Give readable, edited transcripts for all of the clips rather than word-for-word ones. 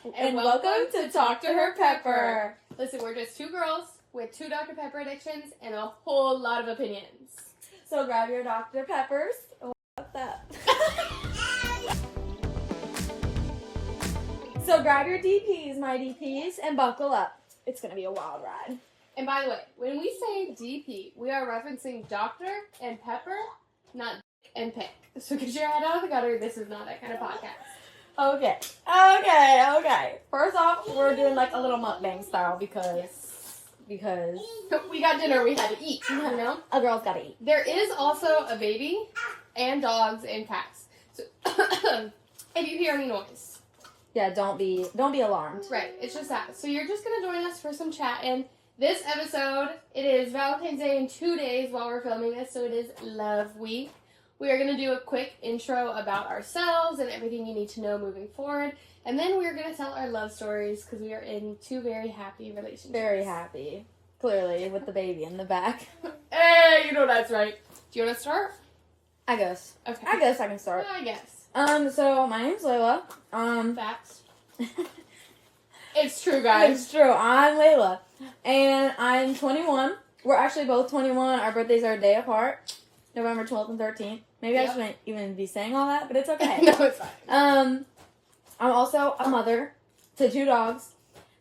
And welcome to Talk to Her Pepper. Listen, we're just two girls with two Dr. Pepper addictions and a whole lot of opinions. So grab your Dr. Peppers. What's that? So grab your DPs, my DPs, and buckle up. It's going to be a wild ride. And by the way, when we say DP, we are referencing Doctor and Pepper, not and Pick. So get your head out of the gutter. This is not that kind of podcast. Okay. First off, we're doing like a little mukbang style because we got dinner we had to eat, you know? A girl's gotta eat. There is also a baby and dogs and cats. So if you hear any noise. Yeah, don't be alarmed. Right, it's just that. So you're just gonna join us for some chat, and this episode, it is Valentine's Day in 2 days while we're filming this, so it is Love Week. We are going to do a quick intro about ourselves and everything you need to know moving forward. And then we're going to tell our love stories because we are in two very happy relationships. Very happy. Clearly, with the baby in the back. Hey, you know that's right. Do you want to start? I guess. Okay. I guess I can start. I guess. So my name's Layla. Facts. It's true, guys. It's true. I'm Layla. And I'm 21. We're actually both 21. Our birthdays are a day apart. November 12th and 13th. Maybe I shouldn't even be saying all that, but it's okay. No, it's fine. I'm also a mother to 2 dogs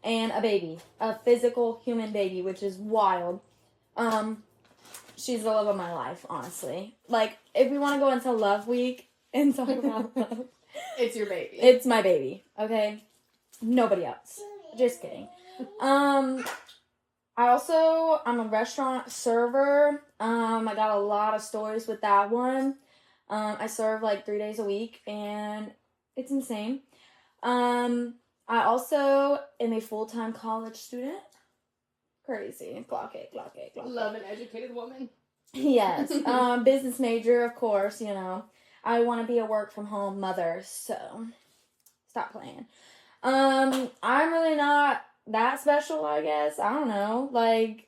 and a baby. A physical human baby, which is wild. She's the love of my life, honestly. Like, if we want to go into Love Week and talk about love. It's your baby. It's my baby, okay? Nobody else. Just kidding. I'm a restaurant server. I got a lot of stories with that one. I serve like 3 days a week, and it's insane. I also am a full-time college student. Crazy. Clock it. Love an educated woman. Yes. Business major, of course, you know. I want to be a work-from-home mother, so stop playing. I'm really not that special, I guess. I don't know. Like,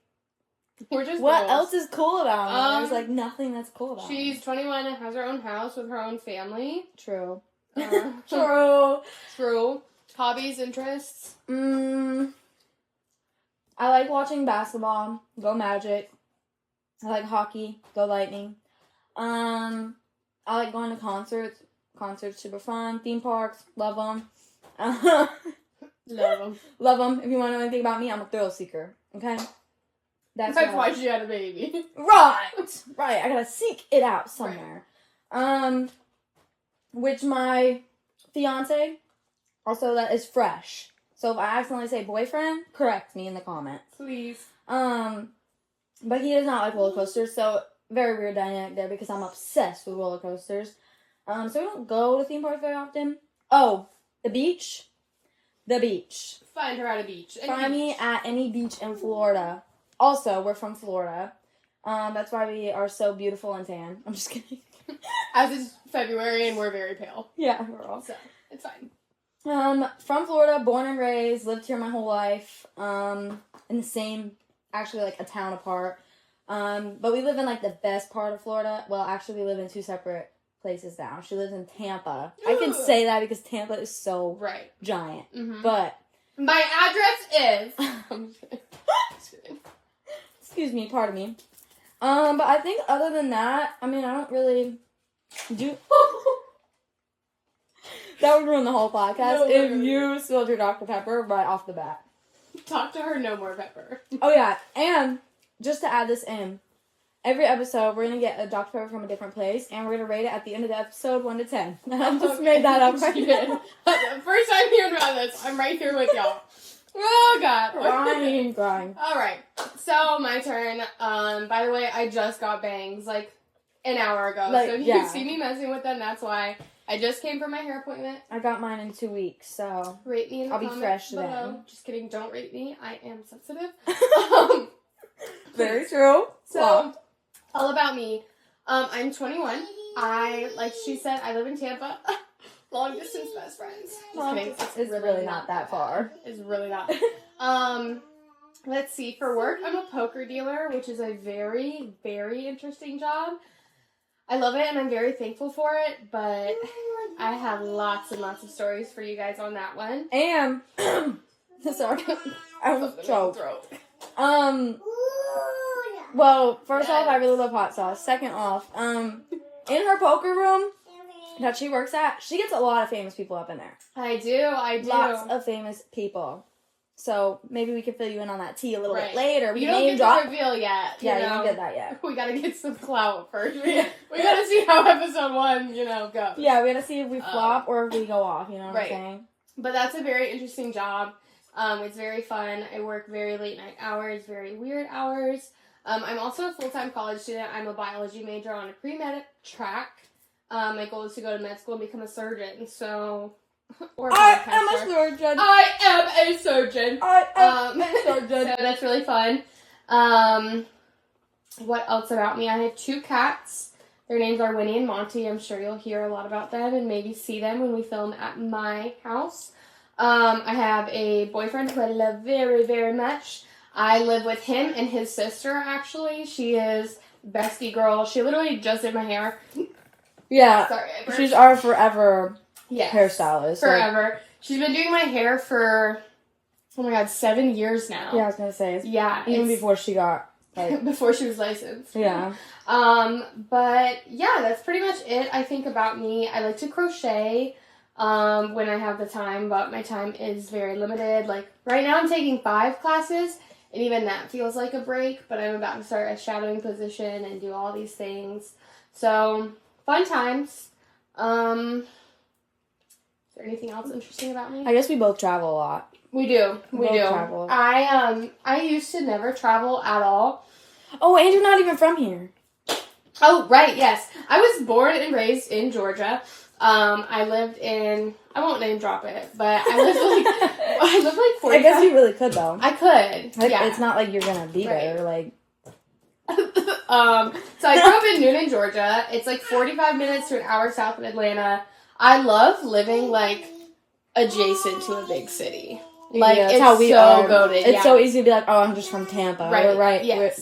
we're just what girls. else is cool about me? There's like nothing that's cool about She's me. 21 and has her own house with her own family. True. True. Hobbies, interests. I like watching basketball. Go Magic. I like hockey. Go Lightning. I like going to concerts. Concerts super fun. Theme parks. Love them. Love them. If you want to know anything about me, I'm a thrill seeker. Okay? That's why she had a baby. Right. I gotta seek it out somewhere. Right. Which my fiance, also that is fresh. So if I accidentally say boyfriend, correct me in the comments. Please. But he does not like roller coasters, so very weird dynamic there because I'm obsessed with roller coasters. So we don't go to theme parks very often. Oh, the beach. Find her at a beach. Find me at any beach in Florida. Also, we're from Florida. That's why we are so beautiful and tan. I'm just kidding. As it's February and we're very pale. Yeah, we're all. So, it's fine. From Florida, born and raised, lived here my whole life. In the same, actually like a town apart. But we live in like the best part of Florida. Well, actually we live in 2 separate places now. She lives in Tampa. I can say that because Tampa is so giant. Mm-hmm. But my address is excuse me, pardon me. But I think other than that, I mean, I don't really do. That would ruin the whole podcast if you spilled your Dr. Pepper right off the bat. Talk to her, no more pepper. Oh yeah, and just to add this in, every episode we're gonna get a Dr. Pepper from a different place, and we're gonna rate it at the end of the episode 1 to 10. I just made that up right now. First time hearing about this, I'm right here with y'all. Oh God. Crying. All right. So my turn. By the way, I just got bangs like an hour ago. So if you see me messing with them, that's why. I just came from my hair appointment. I got mine in 2 weeks, so rate me in the comments I'll be fresh below. then. Just kidding. Don't rate me. I am sensitive. Very true. So, all about me. I'm 21. Like she said, I live in Tampa. Long distance best friends. Just kidding. It's really not that far. It's really not. Let's see. For work, I'm a poker dealer, which is a very, very interesting job. I love it and I'm very thankful for it, but I have lots and lots of stories for you guys on that one. And sorry, I was choked. Well, first off, I really love hot sauce. Second off, in her poker room that she works at, she gets a lot of famous people up in there. I do. Lots of famous people. So maybe we can fill you in on that tea a little bit later. You don't get to reveal yet. Yeah, you don't get that yet. We gotta get some clout first. We gotta see how episode 1, goes. Yeah, we gotta see if we flop or if we go off, you know what I'm saying? But that's a very interesting job. It's very fun. I work very late night hours, very weird hours. I'm also a full-time college student. I'm a biology major on a pre-med track. My goal is to go to med school and become a surgeon, so... I am a surgeon. I am a surgeon. I am a surgeon. So that's really fun. What else about me? I have 2 cats. Their names are Winnie and Monty. I'm sure you'll hear a lot about them and maybe see them when we film at my house. I have a boyfriend who I love very, very much. I live with him and his sister, actually. She is bestie girl. She literally just did my hair. Yeah. Sorry, she's our forever hairstylist. Forever. She's been doing my hair for, 7 years now. Yeah, I was going to say. Yeah. Even before she got, before she was licensed. Yeah. But, yeah, that's pretty much it, I think, about me. I like to crochet when I have the time, but my time is very limited. Like, right now I'm taking 5 classes, and even that feels like a break, but I'm about to start a shadowing position and do all these things. So, fun times. Is there anything else interesting about me? I guess we both travel a lot. We do. We do. Travel. I used to never travel at all. Oh, and you're not even from here. Oh, right, yes. I was born and raised in Georgia. I lived in, I won't name drop it, but I lived like 45. I guess you really could, though. I could. Yeah. It's not like you're gonna be there, like. So I grew up in Noonan, Georgia. It's like 45 minutes to an hour south of Atlanta. I love living, like, adjacent to a big city. Like, yeah, it's how we so are. goated. It's so easy to be like, oh, I'm just from Tampa. Right.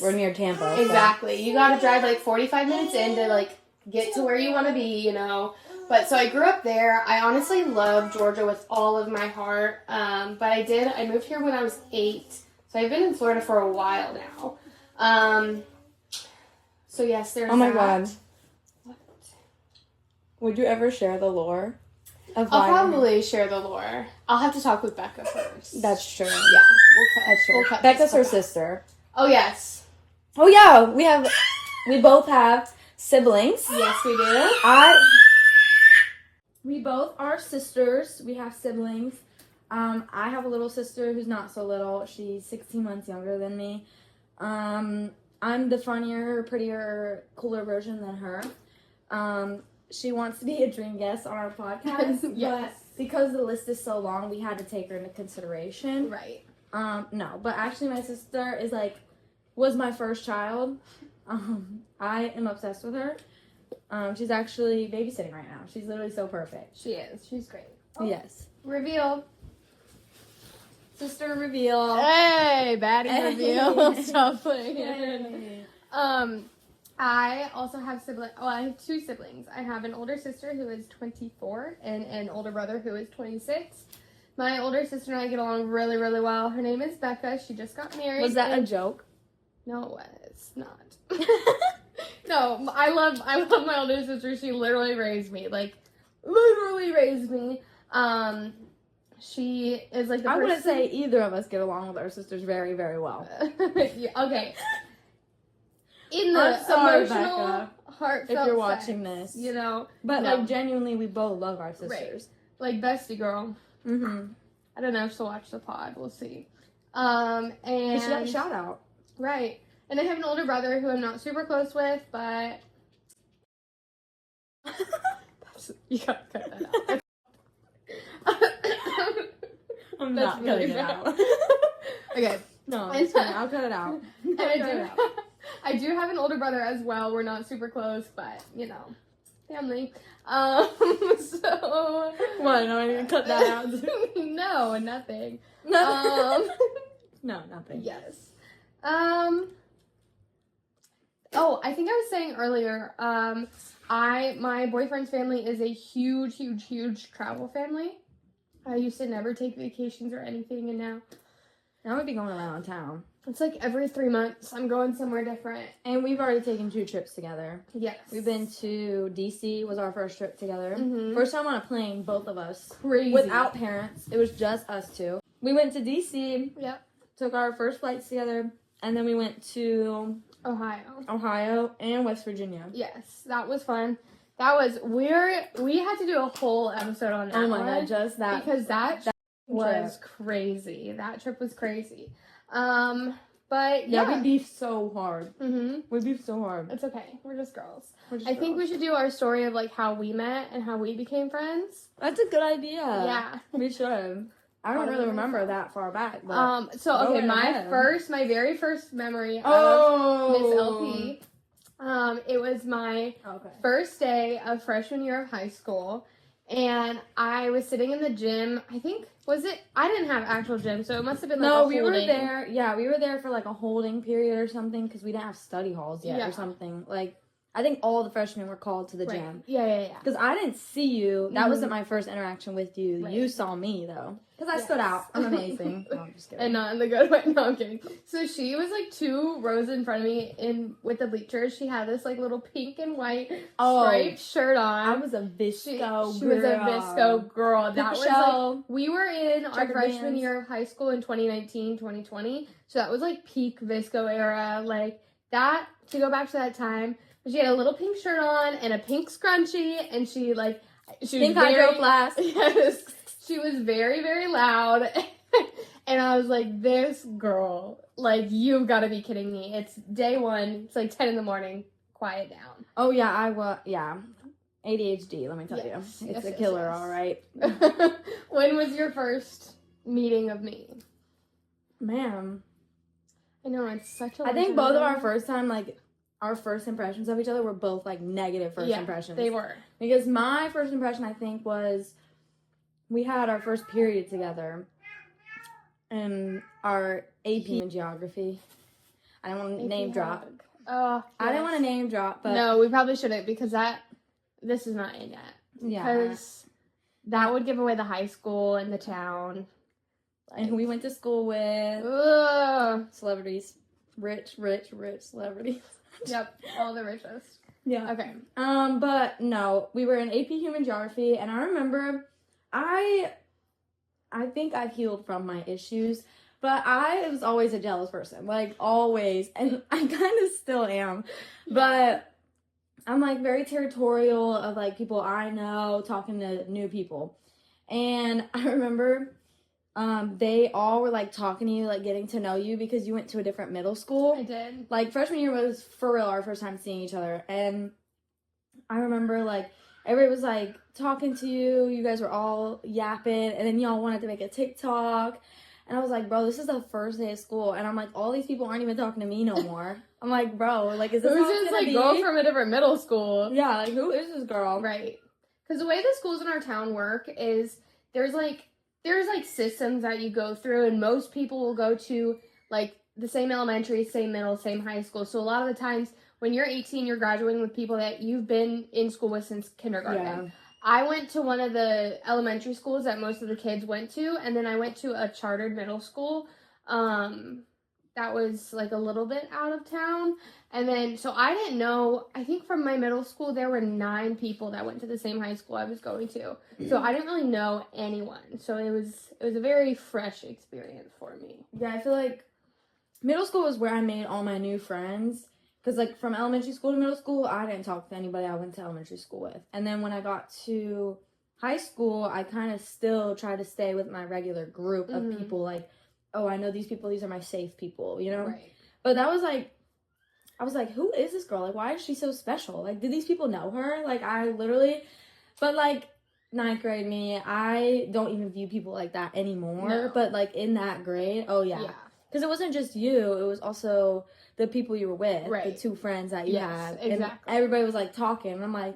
We're near Tampa. Exactly. So. You gotta drive, like, 45 minutes in to, like, get to where you want to be, But, so I grew up there. I honestly love Georgia with all of my heart. But I moved here when I was 8. So I've been in Florida for a while now. So, yes, there's Oh, my that. God. Would you ever share the lore? I'll probably share the lore. I'll have to talk with Becca first. That's true. Yeah, That's true. We'll cut Becca's her sister. Oh, yes. Oh, yeah. We both have siblings. Yes, we do. We both are sisters. We have siblings. I have a little sister who's not so little. She's 16 months younger than me. I'm the funnier, prettier, cooler version than her. She wants to be a dream guest on our podcast, yes. But because the list is so long, we had to take her into consideration. Right. No, but actually my sister was my first child. I am obsessed with her. She's actually babysitting right now. She's literally so perfect. She is. She's great. Oh. Yes. Reveal. Sister reveal. Hey, baddie reveal. Stop playing it. I also have siblings. Well, I have 2 siblings. I have an older sister who is 24 and an older brother who is 26. My older sister and I get along really, really well. Her name is Becca. She just got married. Was that a joke? No, it was not. No, I love my older sister. She literally raised me. Like, literally raised me. She is like the I person... wouldn't say either of us get along with our sisters very, very well. Yeah, okay. In the I'm sorry, emotional, Becca, heartfelt if you're watching sense, this, but like genuinely, we both love our sisters. Right. Like bestie girl. Mm-hmm. I don't know if she'll watch the pod. We'll see. And you should have a shout out. Right. And I have an older brother who I'm not super close with, but you gotta cut that out. I'm not cutting it out. Okay. No, it's fine. I'll cut it out. I do have an older brother as well. We're not super close, but family. So what? No, I didn't cut that out. No, nothing. No, nothing. Yes. Oh, I think I was saying earlier, my boyfriend's family is a huge, huge, huge travel family. I used to never take vacations or anything, and now I'd be going around town. it's like every 3 months I'm going somewhere different. And we've already taken 2 trips together. Yes. We've been to DC, was our first trip together. Mm-hmm. First time on a plane, both of us. Crazy. Without parents. It was just us 2. We went to DC. Yep. Took our first flights together. And then we went to Ohio and West Virginia. Yes, that was fun. That was we had to do a whole episode on that. Oh my god, just that. Because that was crazy. That trip was crazy. But yeah, we beefed so hard. Mm-hmm. We beefed so hard. It's okay. We're just girls. I think we should do our story of like how we met and how we became friends. That's a good idea. Yeah, we should. I don't really remember that far back. But so okay, my very first memory of Miss LP. It was my first day of freshman year of high school, and I was sitting in the gym. I think I didn't have actual gym, so it must have been like we were there. Yeah, we were there for like a holding period or something because we didn't have study halls yet or something. Like I think all the freshmen were called to the gym. Yeah. Because I didn't see you. That wasn't my first interaction with you. Right. You saw me though. Because I stood out. I'm amazing. No, I'm just kidding. And not in the good way. No, I'm kidding. So she was like 2 rows in front of me with the bleachers. She had this like little pink and white striped shirt on. I was a Visco girl. She was a Visco girl. That was like, we were in our freshman year of high school in 2019, 2020. So that was like peak Visco era. Like that, to go back to that time, she had a little pink shirt on and a pink scrunchie, and she was pink hydro flask. Yes. She was very, very loud, and I was like, this girl, like, you've got to be kidding me. It's day 1, it's like 10 in the morning, quiet down. Oh, yeah, ADHD, let me tell you. It's a killer, all right. When was your first meeting of me? Man. I know, it's such a I think both of our first time, like, our first impressions of each other were both, like, negative first impressions. They were. Because my first impression, I think, was we had our first period together in our AP in geography. I don't want to name drop. Oh, yes. I didn't want to name drop, but... No, we probably shouldn't, because this is not in yet. Yeah. Because that would give away the high school and the town. And who we went to school with. Celebrities. Rich celebrities. Yep, all the richest. Yeah. Okay. But no, we were in AP Human Geography, and I remember I think I've healed from my issues, but I was always a jealous person, like always, and I kind of still am, but I'm like very territorial of like people I know talking to new people, and I remember they all were like talking to you, like getting to know you because you went to a different middle school. I did. Like freshman year was for real our first time seeing each other, and I remember like everybody was like talking to you. You guys were all yapping, and then y'all wanted to make a TikTok, and I was like, bro, this is the first day of school, and I'm like, all these people aren't even talking to me no more. I'm like, bro, like, is this Who's this like girl from a different middle school? Yeah, like who is this girl? Right. Because the way the schools in our town work is there's like systems that you go through, and most people will go to like the same elementary, same middle, same high school. So a lot of the times when you're 18, you're graduating with people that you've been in school with since kindergarten. Yeah. I went to one of the elementary schools that most of the kids went to, and then I went to a chartered middle school that was like a little bit out of town. And then, so I didn't know, I think from my middle school, there were 9 people that went to the same high school I was going to. So I didn't really know anyone. So it was a very fresh experience for me. Yeah, I feel like middle school was where I made all my new friends. Because, like, from elementary school to middle school, I didn't talk to anybody I went to elementary school with. And then when I got to high school, I kind of still tried to stay with my regular group of people. Like, oh, I know these people. These are my safe people, you know? Right. But that was, like, I was like, who is this girl? Like, why is she so special? Like, did these people know her? Like, I literally... But, like, 9th grade me, I don't even view people like that anymore. No. But, like, in that grade, oh, yeah. Because it wasn't just you. It was also... the people you were with, the 2 friends that you had. Exactly. And everybody was, like, talking. And I'm like,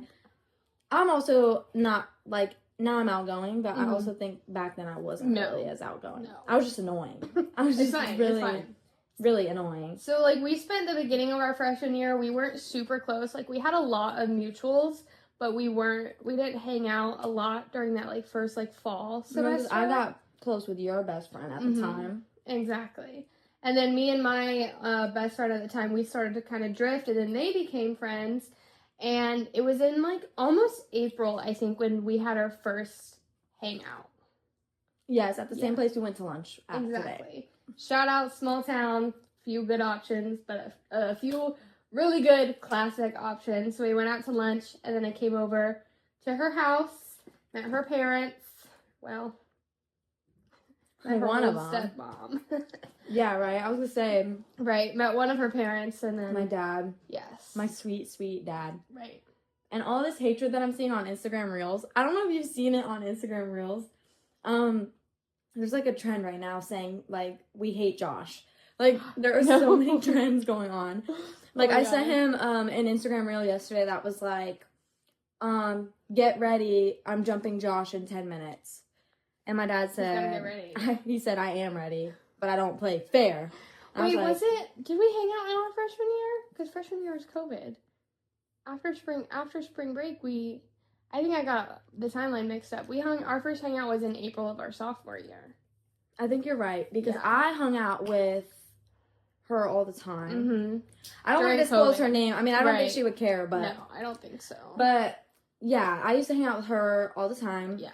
I'm also not, like, now I'm outgoing, but I also think back then I wasn't really as outgoing. No. I was just annoying. I was just It's fine. really... It's fine. really annoying. So, like, we spent the beginning of our freshman year, we weren't super close. Like, we had a lot of mutuals, but we didn't hang out a lot during that, like, first, like, fall semester. I got close with your best friend at the time. Exactly. And then me and my best friend at the time, we started to kind of drift, and then they became friends. And it was in, like, almost April, I think, when we had our first hangout. Yes, at the same place we went to lunch Exactly. today. Shout out, small town, few good options, but a few really good classic options. So we went out to lunch, and then I came over to her house, met her parents. Well, One of them. Stepmom. Yeah, right. I was gonna say. Right, met one of her parents, and then My dad. Yes. My sweet, sweet dad. Right. And all this hatred that I'm seeing on Instagram Reels. I don't know if you've seen it on Instagram Reels. There's like a trend right now saying like we hate Josh. Like there are so many trends going on. Like I sent him an Instagram Reel yesterday that was like, get ready, I'm jumping Josh in 10 minutes. And my dad said, get ready. He said, I am ready, but I don't play fair. Wait, was it? Did we hang out in our freshman year? Because freshman year was COVID. After spring break, I think I got the timeline mixed up. Our first hangout was in April of our sophomore year. I think you're right because I hung out with her all the time. Mm-hmm. I don't want to disclose her name. I mean, I don't think she would care, but no, I don't think so. But yeah, I used to hang out with her all the time. Yeah.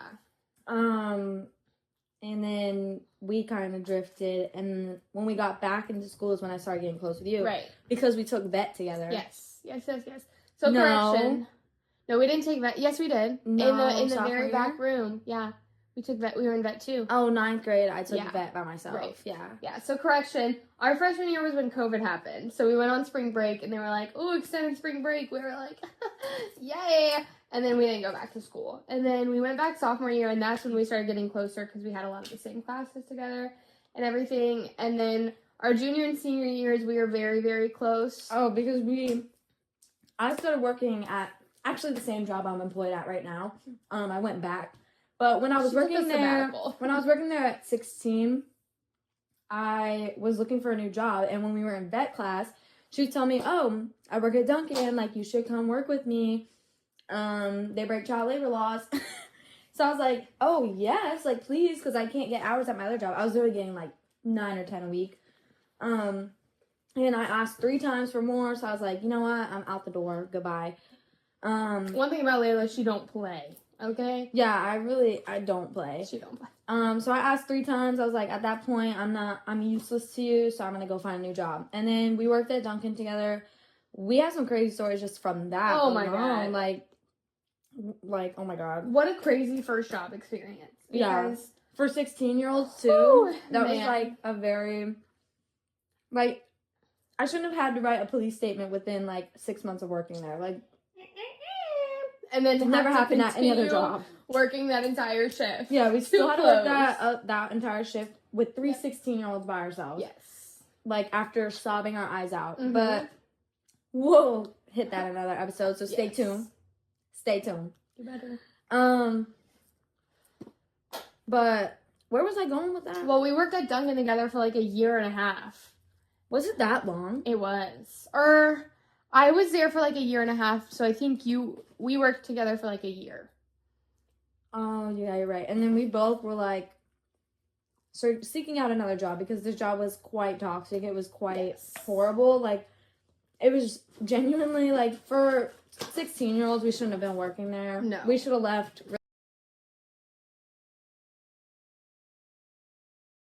And then we kind of drifted, and when we got back into school is when I started getting close with you. Right. Because we took vet together. Yes. So correction. No, we didn't take vet. Yes, we did. No, in the very back room. Yeah. We took vet. We were in vet too. Oh, 9th grade, I took vet by myself. Right. Yeah. Yeah. So correction. Our freshman year was when COVID happened. So we went on spring break, and they were like, "Oh, extended spring break." We were like, "Yay!" And then we didn't go back to school. And then we went back sophomore year, and that's when we started getting closer because we had a lot of the same classes together and everything. And then our junior and senior years, we were very, very close. Oh, because I started working at actually the same job I'm employed at right now. I went back. But when I was working there at 16, I was looking for a new job. And when we were in vet class, she would tell me, "Oh, I work at Dunkin', like you should come work with me. They break child labor laws." So I was like, "Oh yes, like please," because I can't get hours at my other job. I was literally getting like 9 or 10 a week. And I asked 3 times for more, so I was like, you know what, I'm out the door. Goodbye. One thing about Layla, she don't play. Okay. Yeah, I don't play. She don't play. So I asked 3 times. I was like, at that point, I'm useless to you, so I'm gonna go find a new job. And then we worked at Dunkin' together. We have some crazy stories just from that. Oh my god. Like, oh my god. What a crazy first job experience. Yeah. For 16-year-olds too. That was like a very, like, I shouldn't have had to write a police statement within like 6 months of working there. Like, and then never happened at any other job. Working that entire shift. Yeah, we still had to work that entire shift with 3 16-year-olds by ourselves. Yes. Like after sobbing our eyes out. Mm-hmm. But we'll hit that in another episode, so stay tuned. Stay tuned. You better. But where was I going with that? Well, we worked at Dunkin' together for like a year and a half. Was it that long? It was. I was there for like a year and a half, so I think we worked together for like a year. Oh, yeah, you're right. And then we both were like, seeking out another job because this job was quite toxic. It was quite horrible. Like, it was genuinely, like, for 16-year-olds, we shouldn't have been working there. No. We should have left.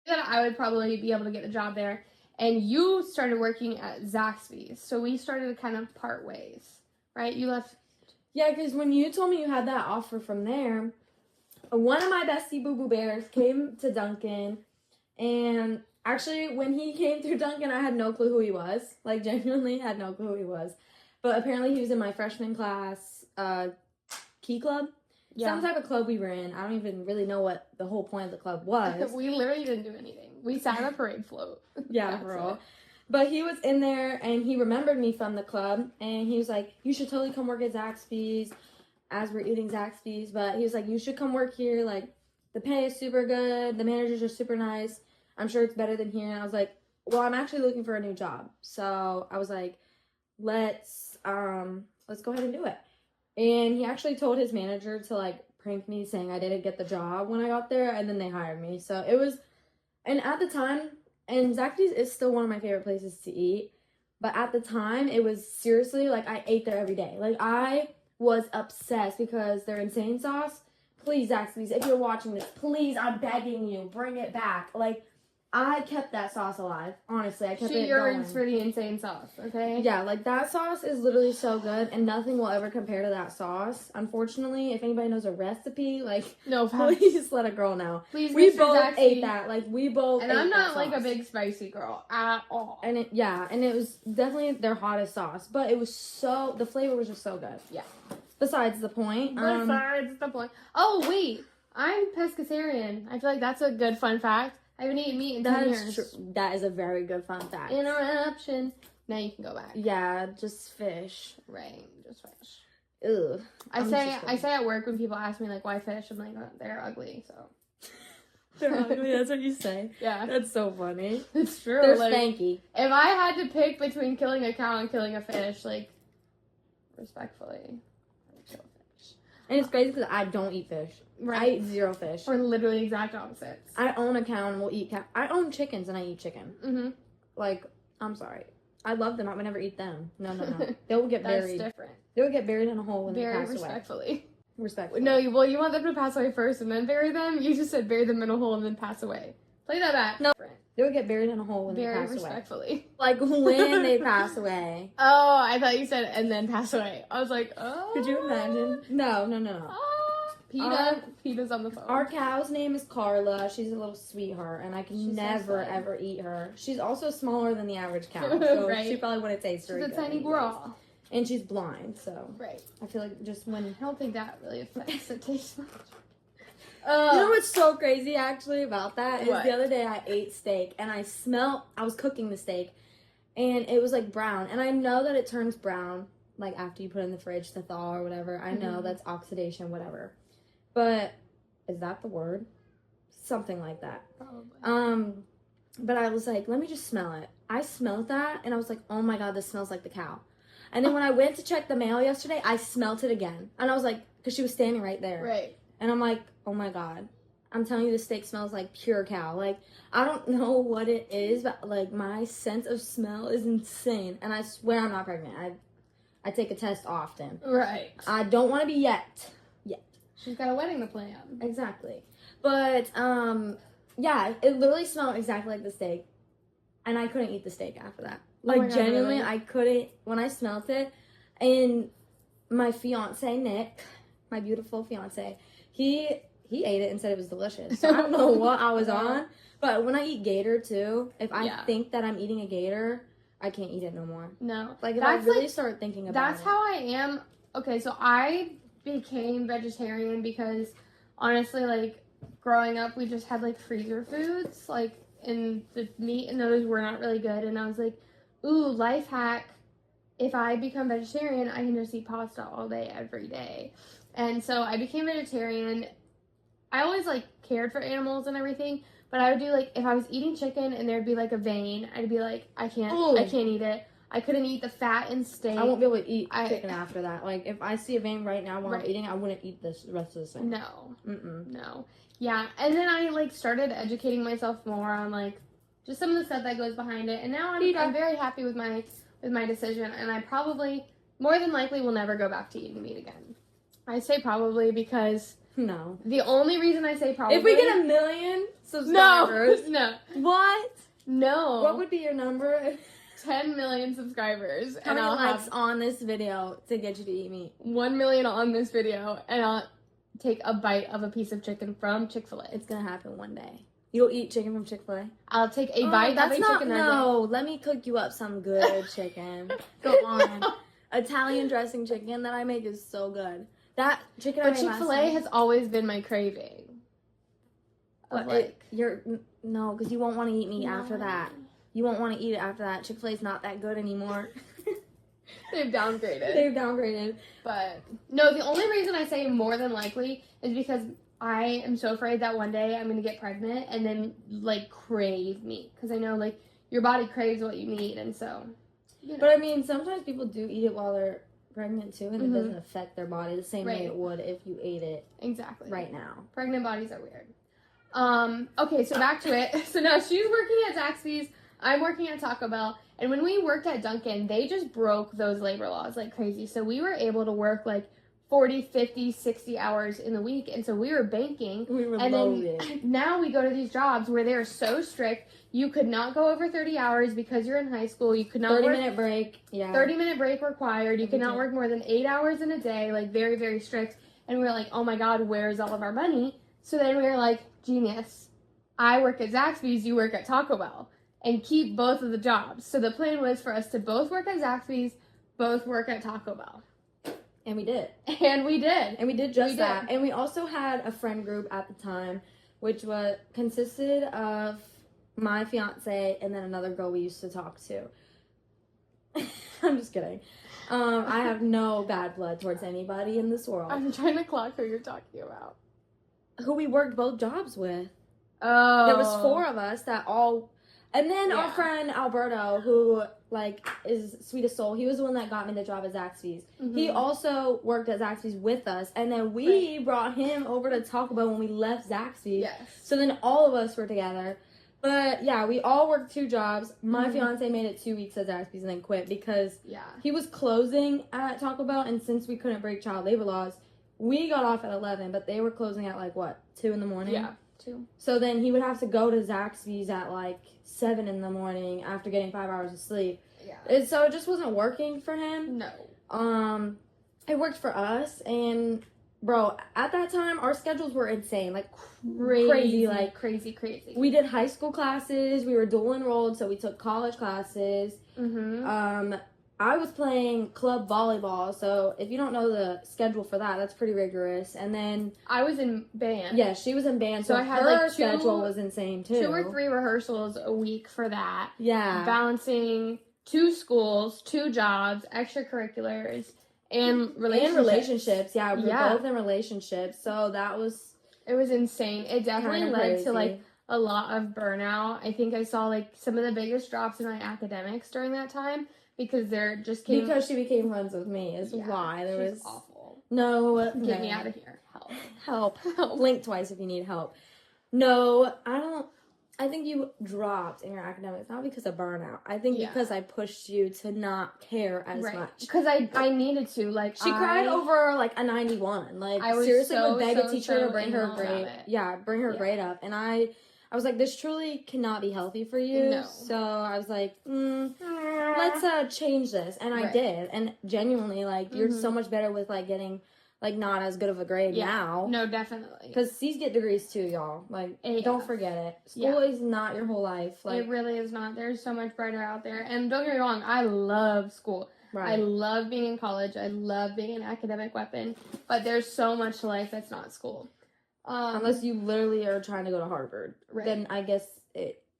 That I would probably be able to get a job there. And you started working at Zaxby's, so we started to kind of part ways, right? You left. Yeah, because when you told me you had that offer from there, one of my bestie boo-boo bears came to Dunkin', and actually, when he came through Dunkin', I had no clue who he was. Like, genuinely had no clue who he was. But apparently, he was in my freshman class key club. Yeah. Some type of club we were in. I don't even really know what the whole point of the club was. We literally didn't do anything. We sat on a parade float. Yeah, for real. But he was in there, and he remembered me from the club, and he was like, you should totally come work at Zaxby's, as we're eating Zaxby's. But he was like, you should come work here. Like, the pay is super good. The managers are super nice. I'm sure it's better than here. And I was like, well, I'm actually looking for a new job. So I was like, let's go ahead and do it. And he actually told his manager to like prank me saying I didn't get the job when I got there, and then they hired me. So it was, and at the time, and Zachy's is still one of my favorite places to eat, but at the time it was seriously like I ate there every day. Like I was obsessed because their insane sauce. Please, Zaxby's, if you're watching this, please, I'm begging you, bring it back. Like, I kept that sauce alive. Honestly, I kept it going. She yearns for the insane sauce, okay? Yeah, like, that sauce is literally so good, and nothing will ever compare to that sauce. Unfortunately, if anybody knows a recipe, like, no, please let a girl know. Please, we Mr. both Zaxby. ate that. Like, we both and ate I'm not, that like, a sauce. big spicy girl at all. And it was definitely their hottest sauce, but it was so, the flavor was just so good. Yeah. Besides the point. Besides the point. Oh, wait. I'm pescatarian. I feel like that's a good fun fact. I haven't eaten meat in 10 years. That is a very good fun fact. Interruption. Now you can go back. Yeah, just fish. Right, just fish. Ugh. I say at work when people ask me, like, why fish? I'm like, oh, they're ugly, so. They're ugly, that's what you say? Yeah. That's so funny. It's true. They're like, stanky. If I had to pick between killing a cow and killing a fish, like, respectfully, I would kill fish. And it's crazy because I don't eat fish. Right. I eat zero fish. We're literally exact opposites. I own a cow and will eat cow. I own chickens and I eat chicken. Mm-hmm. Like, I'm sorry. I love them. I would never eat them. No. They will get buried. That's different. They will get buried in a hole when they pass respectfully. Respectfully. No, you want them to pass away first and then bury them? You just said bury them in a hole and then pass away. Play that back. No. They would get buried in a hole when Very they pass respectfully. away. Like, when they pass away. Oh, I thought you said and then pass away. I was like, oh. Could you imagine? No. Oh. PETA's on the phone. Our cow's name is Carla. She's a little sweetheart, and I can She's never, so ever eat her. She's also smaller than the average cow, so Right. she probably wouldn't taste very She's good. a tiny anyways. girl. And she's blind, so Right. I feel like just when... I don't think that really affects the taste much. You know what's so crazy, actually, about that? Is What? the other day I ate steak, and I was cooking the steak, and it was, like, brown. And I know that it turns brown, like, after you put it in the fridge to thaw or whatever. I know that's oxidation, whatever. But... is that the word? Something like that. Probably. But I was like, let me just smell it. I smelled that, and I was like, oh my god, this smells like the cow. And then when I went to check the mail yesterday, I smelt it again. And I was like, because she was standing right there. Right. And I'm like, oh my god. I'm telling you, this steak smells like pure cow. Like, I don't know what it is, but, like, my sense of smell is insane. And I swear I'm not pregnant. I take a test often. Right. I don't want to be yet. She's got a wedding to plan. Exactly. But, yeah, it literally smelled exactly like the steak. And I couldn't eat the steak after that. Like, my God, genuinely, really? I couldn't, when I smelled it, and my fiance, Nick, my beautiful fiance, he ate it and said it was delicious. So I don't know what I was on, but when I eat gator, too, if I think that I'm eating a gator, I can't eat it no more. No. Like, if I really start thinking about it. That's how I am. Okay, so I became vegetarian because, honestly, like, growing up, we just had, like, freezer foods, like, and the meat and those were not really good, and I was like, ooh, life hack, if I become vegetarian, I can just eat pasta all day, every day. And so I became vegetarian. I always, like, cared for animals and everything, but I would do, like, if I was eating chicken and there'd be, like, a vein, I'd be like, I can't eat it. I couldn't eat the fat and steak. I won't be able to eat chicken after that. Like, if I see a vein right now while I'm eating, I wouldn't eat the rest of the thing. No. Mm-mm. No. Yeah, and then I, like, started educating myself more on, like, just some of the stuff that goes behind it, and now I'm very happy with my decision, and I probably, more than likely, will never go back to eating meat again. I say probably because... No. The only reason I say probably... If we get 1 million subscribers... No. What? No. What would be your number? 10 million subscribers. How many likes on this video to get you to eat meat? 1 million on this video, and I'll take a bite of a piece of chicken from Chick-fil-A. It's gonna happen one day. You'll eat chicken from Chick-fil-A? I'll take a bite of a chicken nugget. No, let me cook you up some good chicken. Go on. Italian dressing chicken that I make is so good. That chicken I made last Chick-fil-A night- has always been my craving. No, because you won't want to eat meat after that. You won't want to eat it after that. Chick-fil-A's not that good anymore. They've downgraded. But, no, the only reason I say more than likely is because I am so afraid that one day I'm going to get pregnant and then, like, crave meat. Because I know, like, your body craves what you need, and so. But I mean, sometimes people do eat it while they're pregnant too, and it doesn't affect their body the same way it would if you ate it right now. Pregnant bodies are weird. Okay, so back to it. So now she's working at Zaxby's, I'm working at Taco Bell, and when we worked at Dunkin', they just broke those labor laws like crazy. So we were able to work like 40, 50, 60 hours in the week, and so we were banking. We were and loaded. Then now we go to these jobs where they are so strict. You could not go over 30 hours because you're in high school. You could not 30-minute break. Yeah. 30-minute break required. You could not work more than 8 hours in a day. Like, very, very strict. And we were like, oh my God, where's all of our money? So then we were like, genius. I work at Zaxby's, you work at Taco Bell. And keep both of the jobs. So the plan was for us to both work at Zaxby's, both work at Taco Bell. And we did. And we did. And we did just that. And we also had a friend group at the time, which consisted of my fiance and then another girl we used to talk to. I'm just kidding. I have no bad blood towards anybody in this world. I'm trying to clock who you're talking about. Who we worked both jobs with. Oh. There was 4 of us that all... And then our friend Alberto, who, like, is sweet as soul, he was the one that got me the job at Zaxby's. Mm-hmm. He also worked at Zaxby's with us, and then we brought him over to Taco Bell when we left Zaxby's. Yes. So then all of us were together. But, yeah, we all worked 2 jobs. My fiance made it 2 weeks at Zaxby's and then quit because he was closing at Taco Bell, and since we couldn't break child labor laws, we got off at 11, but they were closing at, like, what, 2 in the morning? Yeah, 2. So then he would have to go to Zaxby's at, like, 7 in the morning after getting 5 hours of sleep. Yeah. And so it just wasn't working for him. No. It worked for us, and bro, at that time our schedules were insane, like crazy, like crazy. We did high school classes, we were dual enrolled, so we took college classes. I was playing club volleyball, so if you don't know the schedule for that, that's pretty rigorous. And then I was in band. Yeah, she was in band, so I had her schedule was insane too. 2 or 3 rehearsals a week for that. Yeah. Balancing 2 schools, 2 jobs, extracurriculars, and relationships. Yeah, we were both in relationships, so it was insane. It definitely led to like a lot of burnout. I think I saw like some of the biggest drops in my academics during that time. Because because she became friends with me is why there was awful. Get me out of here. Help. Blink twice if you need help. No, I don't. I think you dropped in your academics not because of burnout. I think because I pushed you to not care as much. Because I needed to. Like she cried over like a 91. Like I seriously would beg a teacher to bring her grade. Yeah, bring her grade up, and I was like, this truly cannot be healthy for you. No. So I was like, let's change this. And I did. And genuinely, like, you're so much better with, like, getting, like, not as good of a grade now. No, definitely. Because C's get degrees too, y'all. Like, don't forget it. School is not your whole life. Like, it really is not. There's so much brighter out there. And don't get me wrong, I love school. Right. I love being in college. I love being an academic weapon. But there's so much to life that's not school. Unless you literally are trying to go to Harvard, then I guess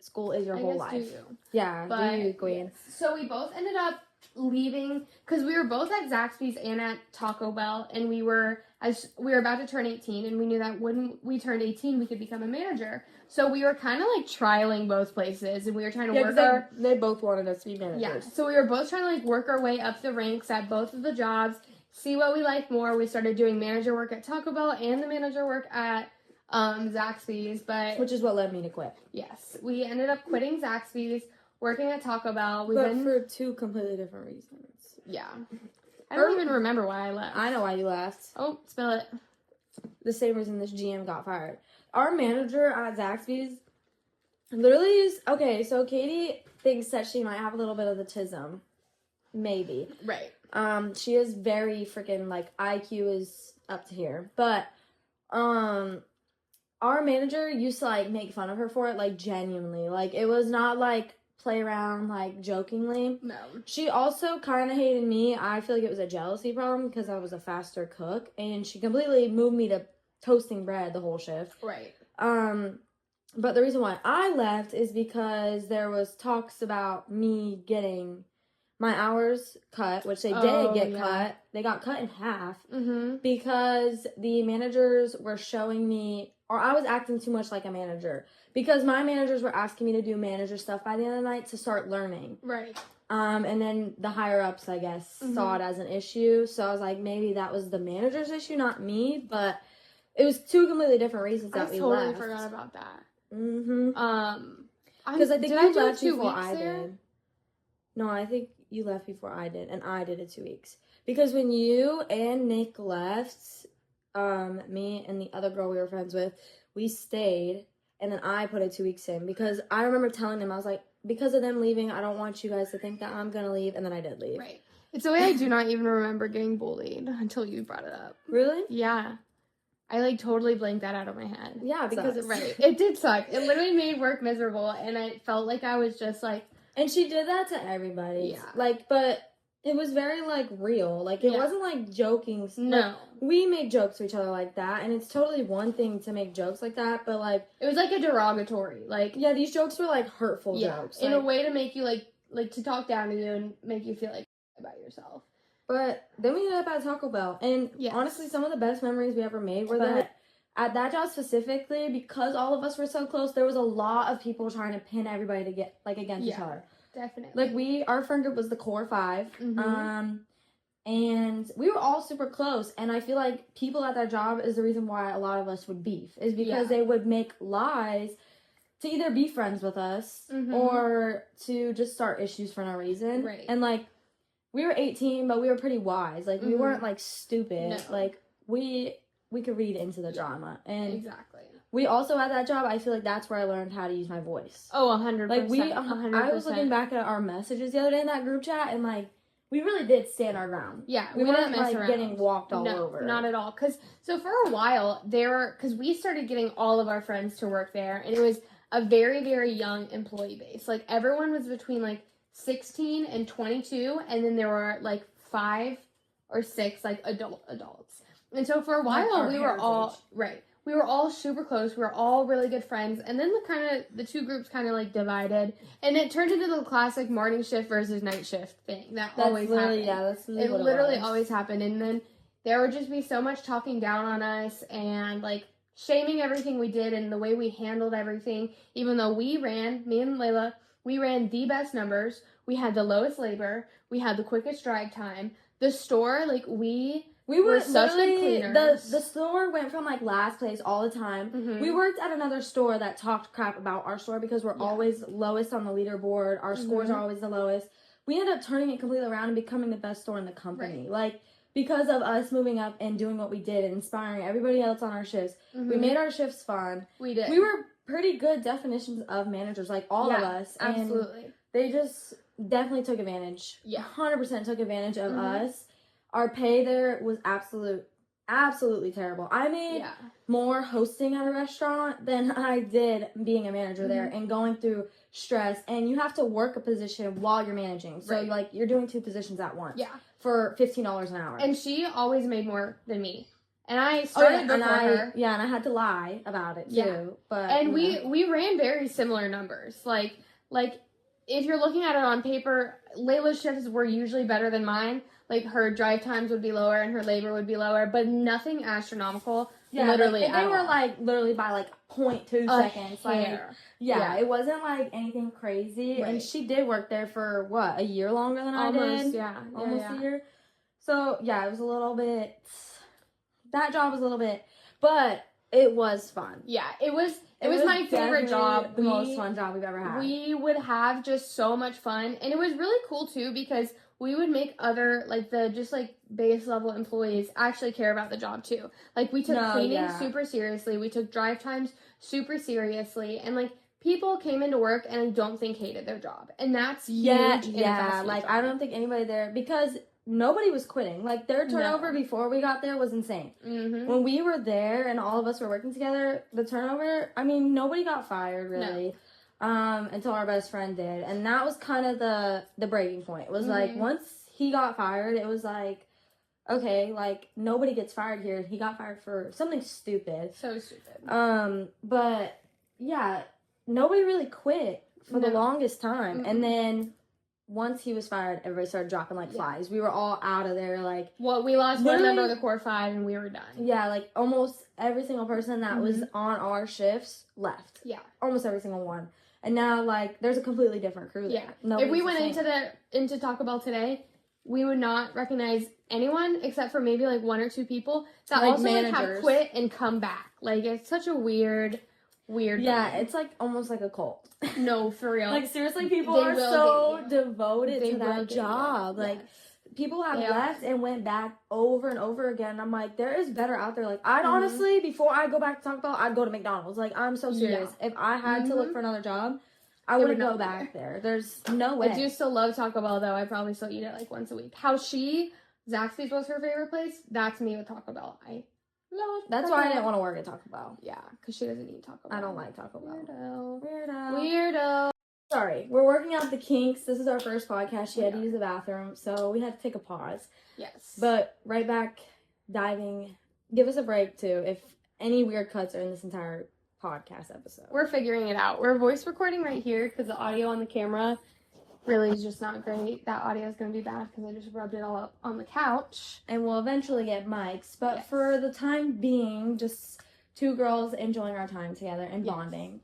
school is your whole life. Do you. Yeah, do you, Queen? So we both ended up leaving because we were both at Zaxby's and at Taco Bell, and we were about to turn 18, and we knew that when we turned 18, we could become a manager. So we were kind of like trialing both places, and we were trying to work they both wanted us to be managers. Yeah, so we were both trying to like work our way up the ranks at both of the jobs. See what we like more. We started doing manager work at Taco Bell and the manager work at Zaxby's, which is what led me to quit. Yes, we ended up quitting Zaxby's, working at Taco Bell. For 2 completely different reasons. Yeah, I don't even remember why I left. I know why you left. Oh, spill it. The same reason this GM got fired. Our manager at Zaxby's literally is okay. So Katie thinks that she might have a little bit of autism, maybe. Right. She is very freaking, like, IQ is up to here. But, our manager used to, like, make fun of her for it, like, genuinely. Like, it was not, like, play around, like, jokingly. No. She also kind of hated me. I feel like it was a jealousy problem because I was a faster cook. And she completely moved me to toasting bread the whole shift. Right. But the reason why I left is because there was talks about me getting my hours cut, which they did get cut. They got cut in half because the managers were showing me or I was acting too much like a manager because my managers were asking me to do manager stuff by the end of the night to start learning. Right. And then the higher ups, I guess, saw it as an issue. So I was like, maybe that was the manager's issue, not me. But it was two completely different reasons that we left. I totally forgot about that. Because I think you left before I there? did. No, I think you left before I did, and I did it 2 weeks. Because when you and Nick left, me and the other girl we were friends with, we stayed, and then I put it 2 weeks in. Because I remember telling them, I was like, because of them leaving, I don't want you guys to think that I'm going to leave, and then I did leave. Right. It's the way I do not even remember getting bullied until you brought it up. Really? Yeah. I, like, totally blanked that out of my head. Yeah, because it did suck. It literally made work miserable, and I felt like I was just, like... And she did that to everybody. Yeah. Like, but it was very, like, real. Like, it wasn't, like, joking. No. Like, we make jokes to each other like that, and it's totally one thing to make jokes like that, but, like... It was, like, a derogatory. Like... Yeah, these jokes were, like, hurtful jokes. In a way to make you, like, to talk down to you and make you feel, like, about yourself. But then we ended up at Taco Bell, and honestly, some of the best memories we ever made were that... At that job specifically, because all of us were so close, there was a lot of people trying to pin everybody to get, like, against each other. Definitely. Like, our friend group was the core 5. And we were all super close. And I feel like people at that job is the reason why a lot of us would beef. Is because they would make lies to either be friends with us or to just start issues for no reason. Right. And, like, we were 18, but we were pretty wise. Like, we weren't, like, stupid. No. Like, we could read into the drama. And exactly. We also, at that job, I feel like that's where I learned how to use my voice. Oh, 100%. Like, 100%. I was looking back at our messages the other day in that group chat, and, like, we really did stand our ground. Yeah. We weren't, like, getting walked all over. Not at all. So for a while, because we started getting all of our friends to work there, and it was a very, very young employee base. Like, everyone was between, like, 16 and 22, and then there were, like, 5 or 6, like, adults. And so for a while, we were all, we were all super close. We were all really good friends. And then the two groups kind of, like, divided. And it turned into the classic morning shift versus night shift thing. That's always happened. Yeah, that's it literally always happened. And then there would just be so much talking down on us and, like, shaming everything we did and the way we handled everything. Even though me and Laila, we ran the best numbers. We had the lowest labor. We had the quickest drive time. The store, like, we were such good cleaners. The store went from, like, last place all the time. We worked at another store that talked crap about our store because we're always lowest on the leaderboard. Our scores are always the lowest. We ended up turning it completely around and becoming the best store in the company. Like, because of us moving up and doing what we did and inspiring everybody else on our shifts. We made our shifts fun. We did. We were pretty good definitions of managers, like, all of us. Absolutely. And they just definitely took advantage. 100% took advantage of us. Our pay there was absolutely terrible. I made more hosting at a restaurant than I did being a manager there and going through stress. And you have to work a position while you're managing. So, like, you're doing 2 positions at once. Yeah. For $15 an hour. And she always made more than me. And I started before her. Yeah, and I had to lie about it, too. Yeah. But, we ran very similar numbers. Like, if you're looking at it on paper, Layla's shifts were usually better than mine. Like, her drive times would be lower and her labor would be lower, but nothing astronomical. Yeah, literally, they were, like, literally by, like, 0.2 seconds. Hair. Like, yeah, it wasn't, like, anything crazy. Right. And she did work there for, what, a year longer than I did? Almost a year. So, yeah, it was a little bit... That job was a little bit... But it was fun. Yeah, it was my favorite job. The most fun job we've ever had. We would have just so much fun. And it was really cool, too, because... we would make other, like, base level employees actually care about the job, too. Like, we took cleaning super seriously. We took drive times super seriously. And, like, people came into work and I don't think hated their job. And that's huge. Yeah, like, I don't think anybody there, because nobody was quitting. Like, their turnover before we got there was insane. When we were there and all of us were working together, the turnover, I mean, nobody got fired, really. No. Until our best friend did. And that was kind of the breaking point. It was like, once he got fired, it was like, okay, like, nobody gets fired here. He got fired for something stupid. So stupid. But, yeah, nobody really quit for the longest time. And then once he was fired, everybody started dropping like flies. We were all out of there. Like, well, we lost one member of the core 5 and we were done. Yeah, like almost every single person that was on our shifts left. Yeah, almost every single one. And now, like, there's a completely different crew there. Yeah. If we went into Taco Bell today, we would not recognize anyone except for maybe, like, 1 or 2 people that like also, like, have quit and come back. Like, it's such a weird Yeah, it's, like, almost like a cult. No, for real. Like, seriously, people are so devoted to that job. Like, people have left and went back over and over again. I'm like, there is better out there. Like, I'd honestly, before I go back to Taco Bell, I'd go to McDonald's. Like, I'm so serious. If I had to look for another job, I wouldn't go back there. There's no way. I do still love Taco Bell, though. I probably still eat it, like, once a week. How Zaxby's was her favorite place, that's me with Taco Bell. I love That's why I didn't want to work at Taco Bell. Yeah, because she doesn't eat Taco Bell. I don't like Taco Bell. Weirdo. Sorry, we're working out the kinks. This is our first podcast. She had to use the bathroom, so we had to take a pause. Yes. But right back, diving. Give us a break, too, if any weird cuts are in this entire podcast episode. We're figuring it out. We're voice recording right here because the audio on the camera really is just not great. That audio is going to be bad because I just rubbed it all up on the couch. And we'll eventually get mics. But for the time being, just 2 girls enjoying our time together and bonding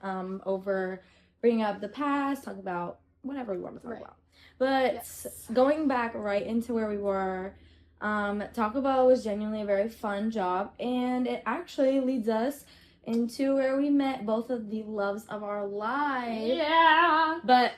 over bringing up the past, talk about whatever we want to talk about. But going back right into where we were, Taco Bell was genuinely a very fun job. And it actually leads us into where we met both of the loves of our lives. Yeah. But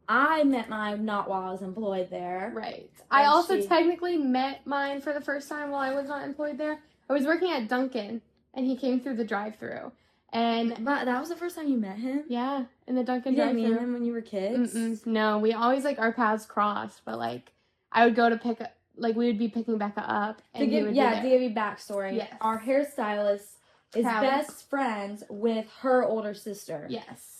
I met mine not while I was employed there. Right. I also technically met mine for the first time while I was not employed there. I was working at Dunkin', and he came through the drive-thru. But that was the first time you met him? Yeah, in the Dunkin' drive-thru. You didn't meet him when you were kids? No, we always, like, our paths crossed, but, like, I would go to pick up, like, we would be picking Becca up, and he would be there. To give you backstory, our hairstylist is best friends with her older sister. Yes.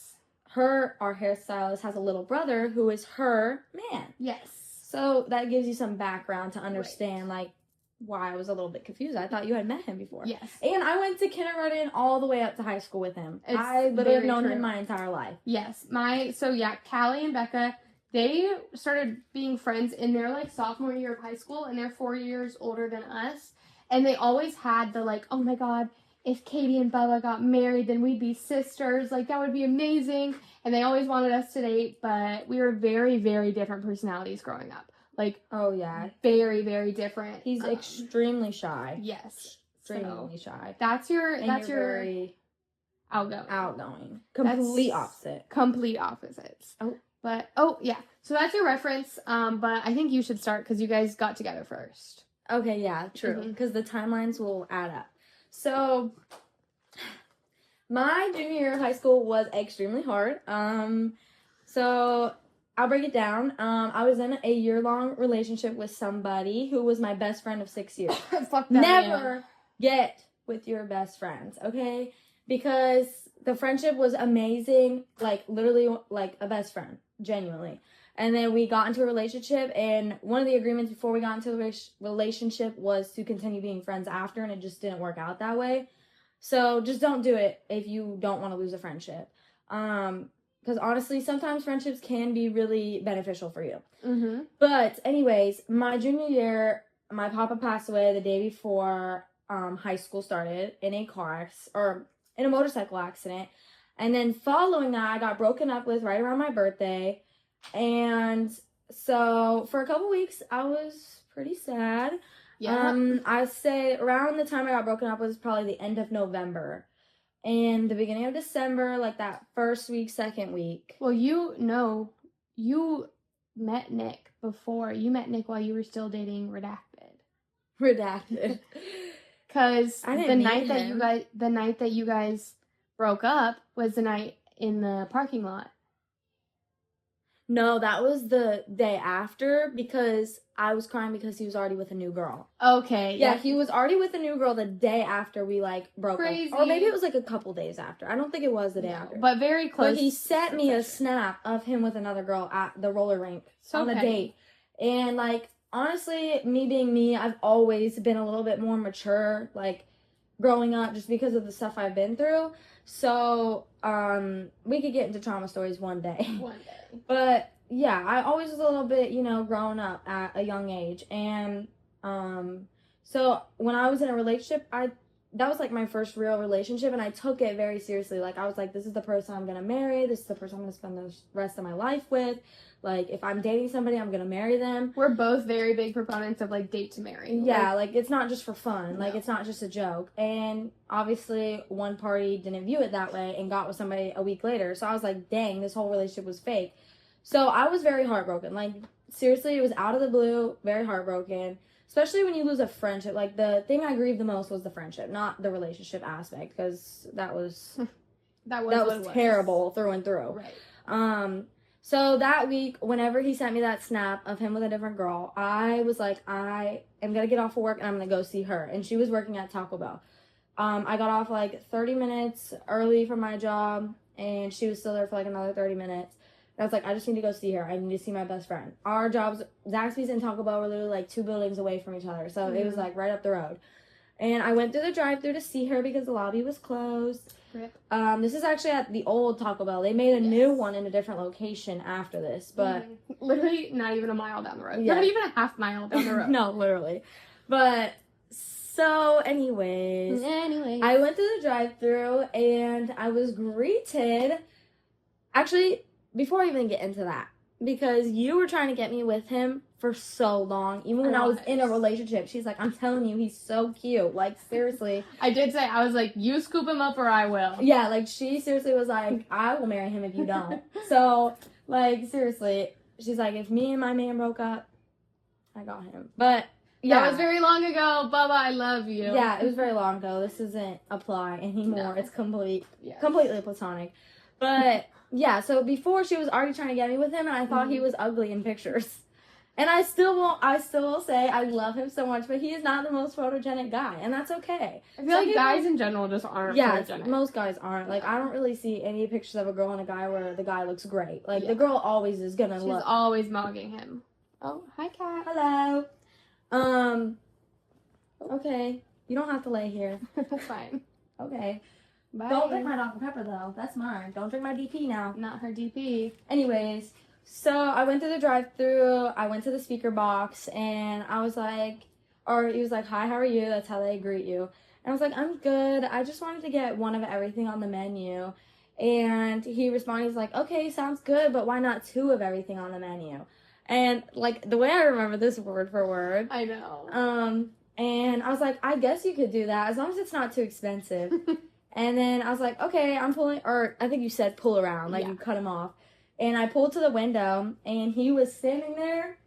Our hairstylist has a little brother who is her man. Yes. So that gives you some background to understand, like, why I was a little bit confused. I thought you had met him before. Yes. And I went to kindergarten all the way up to high school with him. I literally have known him my entire life. Yes. Callie and Becca, they started being friends in their, like, sophomore year of high school, and they're 4 years older than us. And they always had the, like, oh my God, if Katie and Bubba got married, then we'd be sisters. Like, that would be amazing. And they always wanted us to date, but we were very, very different personalities growing up. Like, oh yeah, very, very different. He's extremely shy. Yes, extremely shy. That's your very outgoing. Complete opposite. Complete opposites. Oh, but yeah. So that's your reference. But I think you should start because you guys got together first. Okay, yeah, true. Because the timelines will add up. So, my junior year of high school was extremely hard. So I'll break it down. I was in a year-long relationship with somebody who was my best friend of 6 years. Fuck that. Never get with your best friends, okay? Because the friendship was amazing, like literally like a best friend, genuinely. And then we got into a relationship, and one of the agreements before we got into the relationship was to continue being friends after, and it just didn't work out that way. So just don't do it if you don't want to lose a friendship. Because honestly, sometimes friendships can be really beneficial for you. Mm-hmm. But anyways, my junior year, my papa passed away the day before high school started in a motorcycle accident. And then following that, I got broken up with right around my birthday. And so for a couple weeks, I was pretty sad. Yeah. I'd say around the time I got broken up was probably the end of November. And the beginning of December, like that first week, second week. Well, you met Nick before. You met Nick while you were still dating Redacted. Because the night that you guys broke up was the night in the parking lot. No, that was the day after because I was crying because he was already with a new girl. Okay. Yeah, he was already with a new girl the day after we, like, broke Crazy. up. Or maybe it was, like, a couple days after. I don't think it was the day after. But very close. But he sent me a snap of him with another girl at the roller rink on a date. And, like, honestly, me being me, I've always been a little bit more mature, like, growing up just because of the stuff I've been through. So, we could get into trauma stories one day. One day. But yeah, I always was a little bit, growing up at a young age. And so when I was in a relationship, that was like my first real relationship, and I took it very seriously. Like, I was like, this is the person I'm gonna marry, this is the person I'm gonna spend the rest of my life with. Like, if I'm dating somebody, I'm gonna marry them. We're both very big proponents of, like, date to marry. Yeah, like it's not just for fun. Like, it's not just a joke. And obviously, one party didn't view it that way and got with somebody a week later. So I was like, dang, this whole relationship was fake. So I was very heartbroken. Like, seriously, it was out of the blue, very heartbroken. Especially when you lose a friendship. Like, the thing I grieved the most was the friendship, not the relationship aspect, because that was that was terrible through and through. Right. So that week, whenever he sent me that snap of him with a different girl, I was like, I am going to get off of work and I'm going to go see her. And she was working at Taco Bell. I got off like 30 minutes early from my job, and she was still there for like another 30 minutes. And I was like, I just need to go see her. I need to see my best friend. Our jobs, Zaxby's and Taco Bell, were literally like 2 buildings away from each other. So it was like right up the road. And I went through the drive-thru to see her because the lobby was closed. Rip. This is actually at the old Taco Bell. They made a new one in a different location after this, but literally not even a mile down the road. Yeah. Not even a half mile down the road. No, literally. But so, anyways, I went through the drive-thru and I was greeted. Actually, before I even get into that, because you were trying to get me with him for so long, even when I was in a relationship. She's like, I'm telling you, he's so cute. Like, seriously. I did say, I was like, you scoop him up or I will. Yeah, like, she seriously was like, I will marry him if you don't. So, like, seriously, she's like, if me and my man broke up, I got him. But, yeah. That was very long ago. Bubba, I love you. Yeah, it was very long ago. This doesn't apply anymore. No. It's completely platonic. But, yeah, so before she was already trying to get me with him, and I thought he was ugly in pictures. And I still will say I love him so much, but he is not the most photogenic guy, and that's okay. I feel like guys in general just aren't photogenic. Most guys aren't. Like, I don't really see any pictures of a girl and a guy where the guy looks great. Like, the girl always is gonna look. She's always mugging him. Oh, hi, Kat. Hello. Okay. You don't have to lay here. That's fine. Okay. Bye. Don't drink my Dr. Pepper, though. That's mine. Don't drink my DP now. Not her DP. Anyways, so I went through the drive-thru. I went to the speaker box, and I was like, or he was like, hi, how are you? That's how they greet you. And I was like, I'm good. I just wanted to get one of everything on the menu. And he responded, he's like, okay, sounds good, but why not 2 of everything on the menu? And, like, the way I remember this word for word. I know. And I was like, I guess you could do that, as long as it's not too expensive. And then I was like, okay, I'm pulling, or I think you said pull around, like you cut him off. And I pulled to the window, and he was standing there,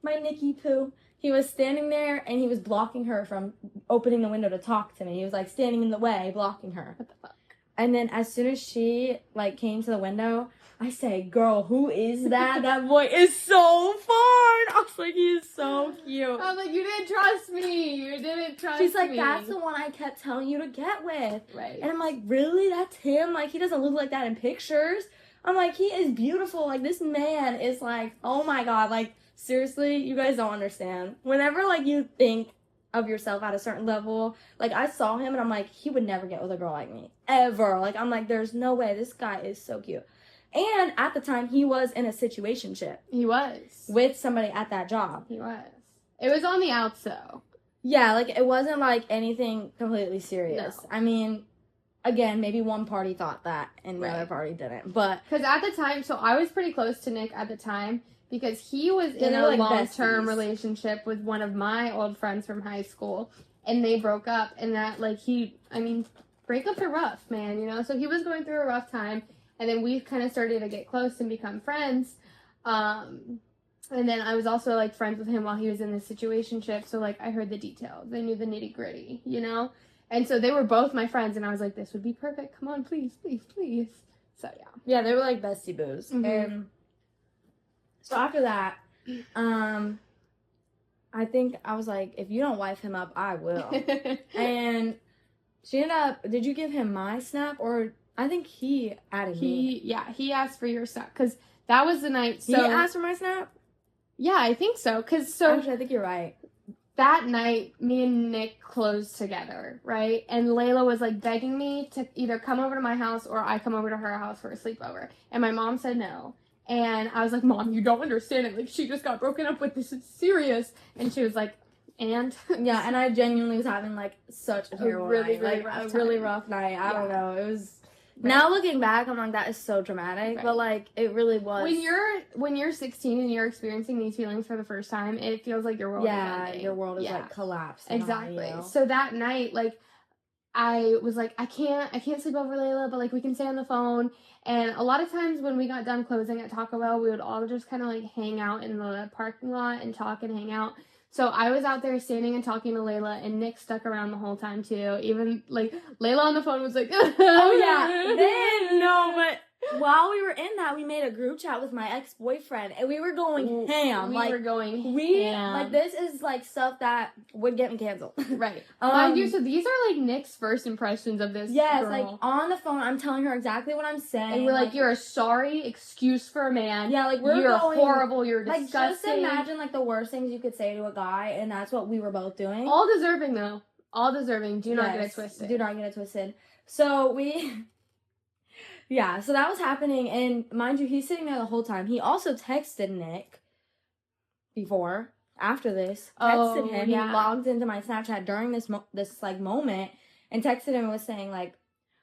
my Nicky Poo. He was standing there, and he was blocking her from opening the window to talk to me. He was, like, standing in the way, blocking her. What the fuck? And then as soon as she, like, came to the window, I said, girl, who is that? That boy is so fun. I was like, he is so cute. I was like, you didn't trust me. You didn't trust me. She's like, that's the one I kept telling you to get with. Right. And I'm like, really? That's him? Like, he doesn't look like that in pictures. I'm like, he is beautiful. Like, this man is like, oh my God. Like, seriously, you guys don't understand. Whenever, like, you think of yourself at a certain level, like, I saw him and I'm like, he would never get with a girl like me. Ever. Like, I'm like, there's no way. This guy is so cute. And at the time, he was in a situationship. He was. With somebody at that job. He was. It was on the outs, though. Yeah, like, it wasn't, like, anything completely serious. No. I mean, again, maybe one party thought that and the other party didn't. But because at the time, so I was pretty close to Nick at the time because he was in a long-term relationship with one of my old friends from high school. And they broke up. And that, like, breakups are rough, man, you know? So he was going through a rough time. And then we kind of started to get close and become friends. And then I was also, like, friends with him while he was in this situationship. So, like, I heard the details. I knew the nitty-gritty, you know? And so they were both my friends. And I was like, this would be perfect. Come on, please, please, please. So, yeah. Yeah, they were, like, bestie boos. Mm-hmm. And so after that, I think I was like, if you don't wife him up, I will. And she ended up, did you give him my snap or... I think he added me. Yeah, he asked for your snap because that was the night. So he asked for my snap? Yeah, I think so. Actually, I think you're right. That night, me and Nick closed together, right? And Layla was like begging me to either come over to my house or I come over to her house for a sleepover. And my mom said no. And I was like, Mom, you don't understand it. Like, she just got broken up with. This is serious. And she was like, and? Yeah, and I genuinely was having, like, such a terrible night. Like, a really rough night. I don't know. It was... Right. Now looking back, I'm like, that is so dramatic. Right. But, like, it really was. When you're 16 and you're experiencing these feelings for the first time, it feels like your world is ending. Your world is, like, collapsing. Exactly. So that night, like, I was like, I can't sleep over Layla, but, like, we can stay on the phone. And a lot of times when we got done closing at Taco Bell, we would all just kind of, like, hang out in the parking lot and talk and hang out. So I was out there standing and talking to Layla, and Nick stuck around the whole time, too. Even, like, Layla on the phone was like, oh, yeah. Then, no, but while we were in that, we made a group chat with my ex-boyfriend, and we were going ham. We were going ham. Like, this is, like, stuff that would get me canceled. Right. Mind you, so these are, like, Nick's first impressions of this girl. Like, on the phone, I'm telling her exactly what I'm saying. And we're like, you're a sorry excuse for a man. Yeah, like, you're horrible, you're disgusting. Like, just imagine, like, the worst things you could say to a guy, and that's what we were both doing. All deserving, though. All deserving. Do not get it twisted. Do not get it twisted. So, yeah, so that was happening, and mind you, he's sitting there the whole time. He also texted Nick after this, texted him. Yeah. He logged into my Snapchat during this moment, and texted him and was saying, like,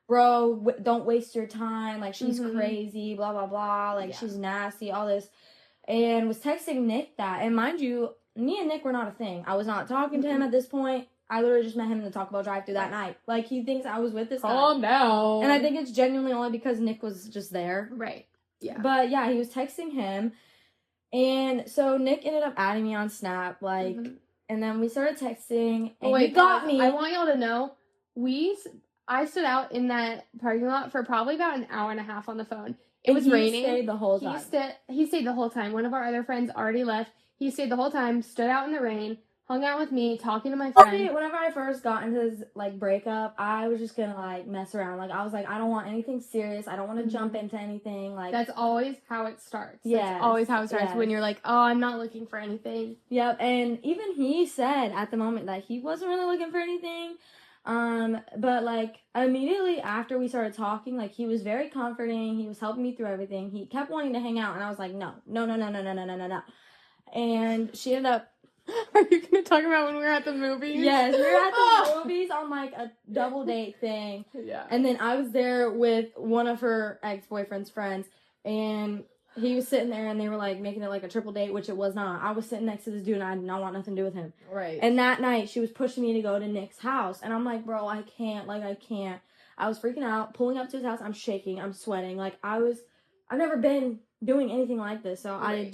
bro, don't waste your time, like, she's crazy, blah, blah, blah, like, she's nasty, all this, and was texting Nick that, and mind you, me and Nick were not a thing. I was not talking to him at this point. I literally just met him in the Taco Bell drive-thru that night. Like, he thinks I was with this guy. Calm down. And I think it's genuinely only because Nick was just there. Right. Yeah. But, yeah, he was texting him. And so Nick ended up adding me on Snap, like, and then we started texting. And he got me. I want y'all to know, I stood out in that parking lot for probably about an hour and a half on the phone. It was raining. He stayed the whole time. He stayed the whole time. One of our other friends already left. He stayed the whole time, stood out in the rain, hung out with me, talking to my friend. Whenever I first got into his, like, breakup, I was just gonna, like, mess around. Like, I was like, I don't want anything serious. I don't want to jump into anything. Like, that's always how it starts. Yeah. That's always how it starts when you're like, oh, I'm not looking for anything. Yep, and even he said at the moment that he wasn't really looking for anything. But, like, immediately after we started talking, like, he was very comforting. He was helping me through everything. He kept wanting to hang out, and I was like, no. And she ended up... Are you going to talk about when we were at the movies? Yes, we were at the movies on, like, a double date thing. Yeah. And then I was there with one of her ex-boyfriend's friends, and he was sitting there, and they were, like, making it, like, a triple date, which it was not. I was sitting next to this dude, and I did not want nothing to do with him. Right. And that night, she was pushing me to go to Nick's house, and I'm like, bro, I can't. Like, I can't. I was freaking out, pulling up to his house. I'm shaking. I'm sweating. Like, I've never been doing anything like this, so right.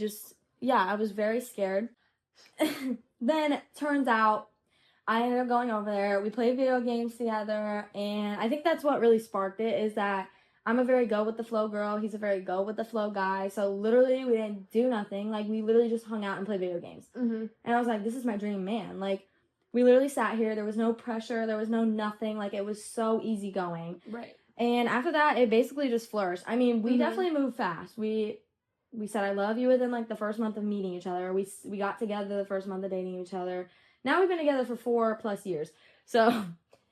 I was very scared. Then, turns out, I ended up going over there. We played video games together, and I think that's what really sparked it, is that I'm a very go-with-the-flow girl. He's a very go-with-the-flow guy. So, literally, we didn't do nothing. Like, we literally just hung out and played video games. And I was like, this is my dream man. Like, we literally sat here. There was no pressure. There was no nothing. Like, it was so easygoing. Right. And after that, it basically just flourished. I mean, we definitely moved fast. We said I love you within, like, the first month of meeting each other. We got together the first month of dating each other. Now we've been together for 4+ years. So,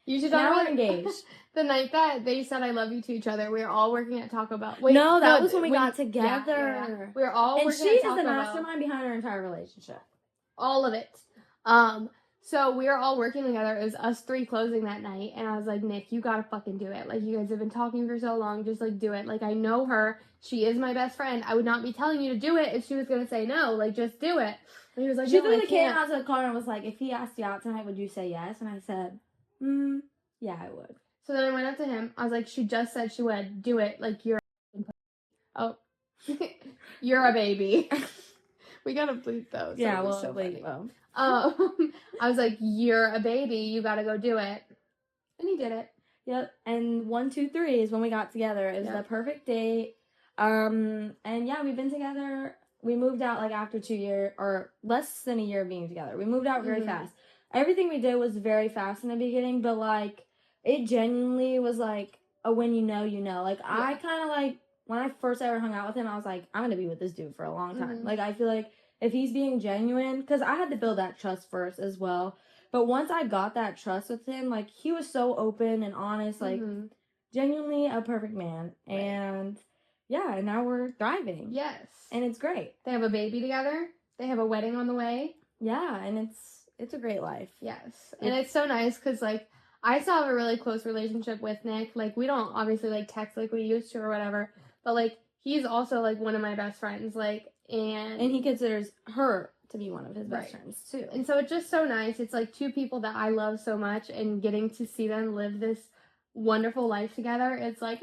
you should now we're engaged. The night that they said I love you to each other, we were all working at Taco Bell. Wait, no, that was when we got together. Yeah. We were all working at Taco Bell. And she is the mastermind behind our entire relationship. All of it. So we were all working together. It was us three closing that night. And I was like, Nick, you gotta fucking do it. Like, you guys have been talking for so long. Just, like, do it. Like, I know her. She is my best friend. I would not be telling you to do it if she was gonna say no. Like, just do it. And he was like, she literally came out to the car and was like, if he asked you out tonight, would you say yes? And I said, yeah, I would. So then I went up to him. I was like, she just said she would. Do it. Like, you're a you're a baby. We gotta bleep those. Yeah, well, so bleep them. I was like, you're a baby. You gotta go do it. And he did it. Yep. And 1, 2, 3 is when we got together. It was the perfect date. And yeah, we've been together. We moved out, like, after 2 years, or less than a year of being together. We moved out very fast. Everything we did was very fast in the beginning, but, like, it genuinely was, like, a when you know, you know. Like, I kind of, like, when I first ever hung out with him, I was like, I'm going to be with this dude for a long time. Like, I feel like if he's being genuine, because I had to build that trust first as well. But once I got that trust with him, like, he was so open and honest, like, genuinely a perfect man. Right. And, yeah, and now we're thriving. Yes. And it's great. They have a baby together. They have a wedding on the way. Yeah, and it's a great life. Yes. And it's so nice because, like, I still have a really close relationship with Nick. Like, we don't obviously, like, text like we used to or whatever. But, like, he's also, like, one of my best friends. Like, and he considers her to be one of his best friends, too. And so it's just so nice. It's, like, two people that I love so much. And getting to see them live this wonderful life together. It's like,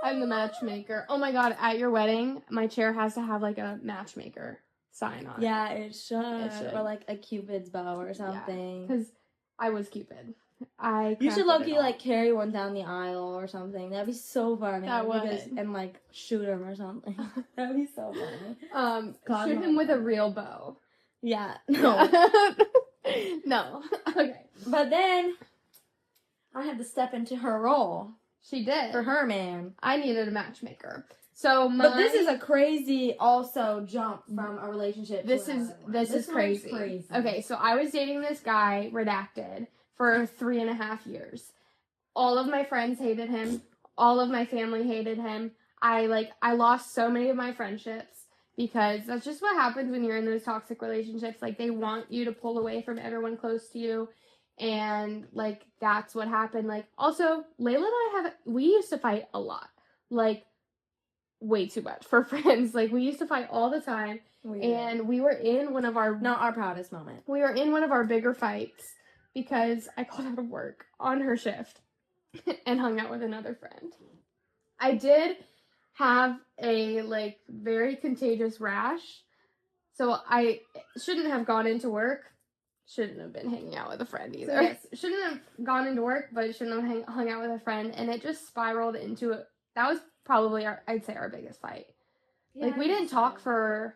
I'm the matchmaker. Oh, my God. At your wedding, my chair has to have, like, a matchmaker sign on it. Yeah, it should. Or, like, a Cupid's bow or something. Because I was Cupid. You should low-key, like, carry one down the aisle or something. That'd be so funny. That would. And, like, shoot him or something. That'd be so funny. Shoot him with a real bow. Yeah. No. No. Okay. But then, I had to step into her role. She did. For her, man. I needed a matchmaker. So But this is a crazy, also, jump from a relationship This is crazy. Okay, so I was dating this guy, redacted, for 3.5 years. All of my friends hated him. All of my family hated him. I lost so many of my friendships because that's just what happens when you're in those toxic relationships. Like, they want you to pull away from everyone close to you. And, like, that's what happened. Like, also, Layla and I we used to fight a lot. Like, way too much for friends. Like, we used to fight all the time. And we were in one of our... Not our proudest moment. We were in one of our bigger fights because I called out of work on her shift and hung out with another friend. I did have a, like, very contagious rash. So I shouldn't have gone into work. Shouldn't have been hanging out with a friend either. So yes, shouldn't have gone into work, but shouldn't have hung out with a friend. And it just spiraled into it. That was probably I'd say our biggest fight. Yeah, like, we didn't talk for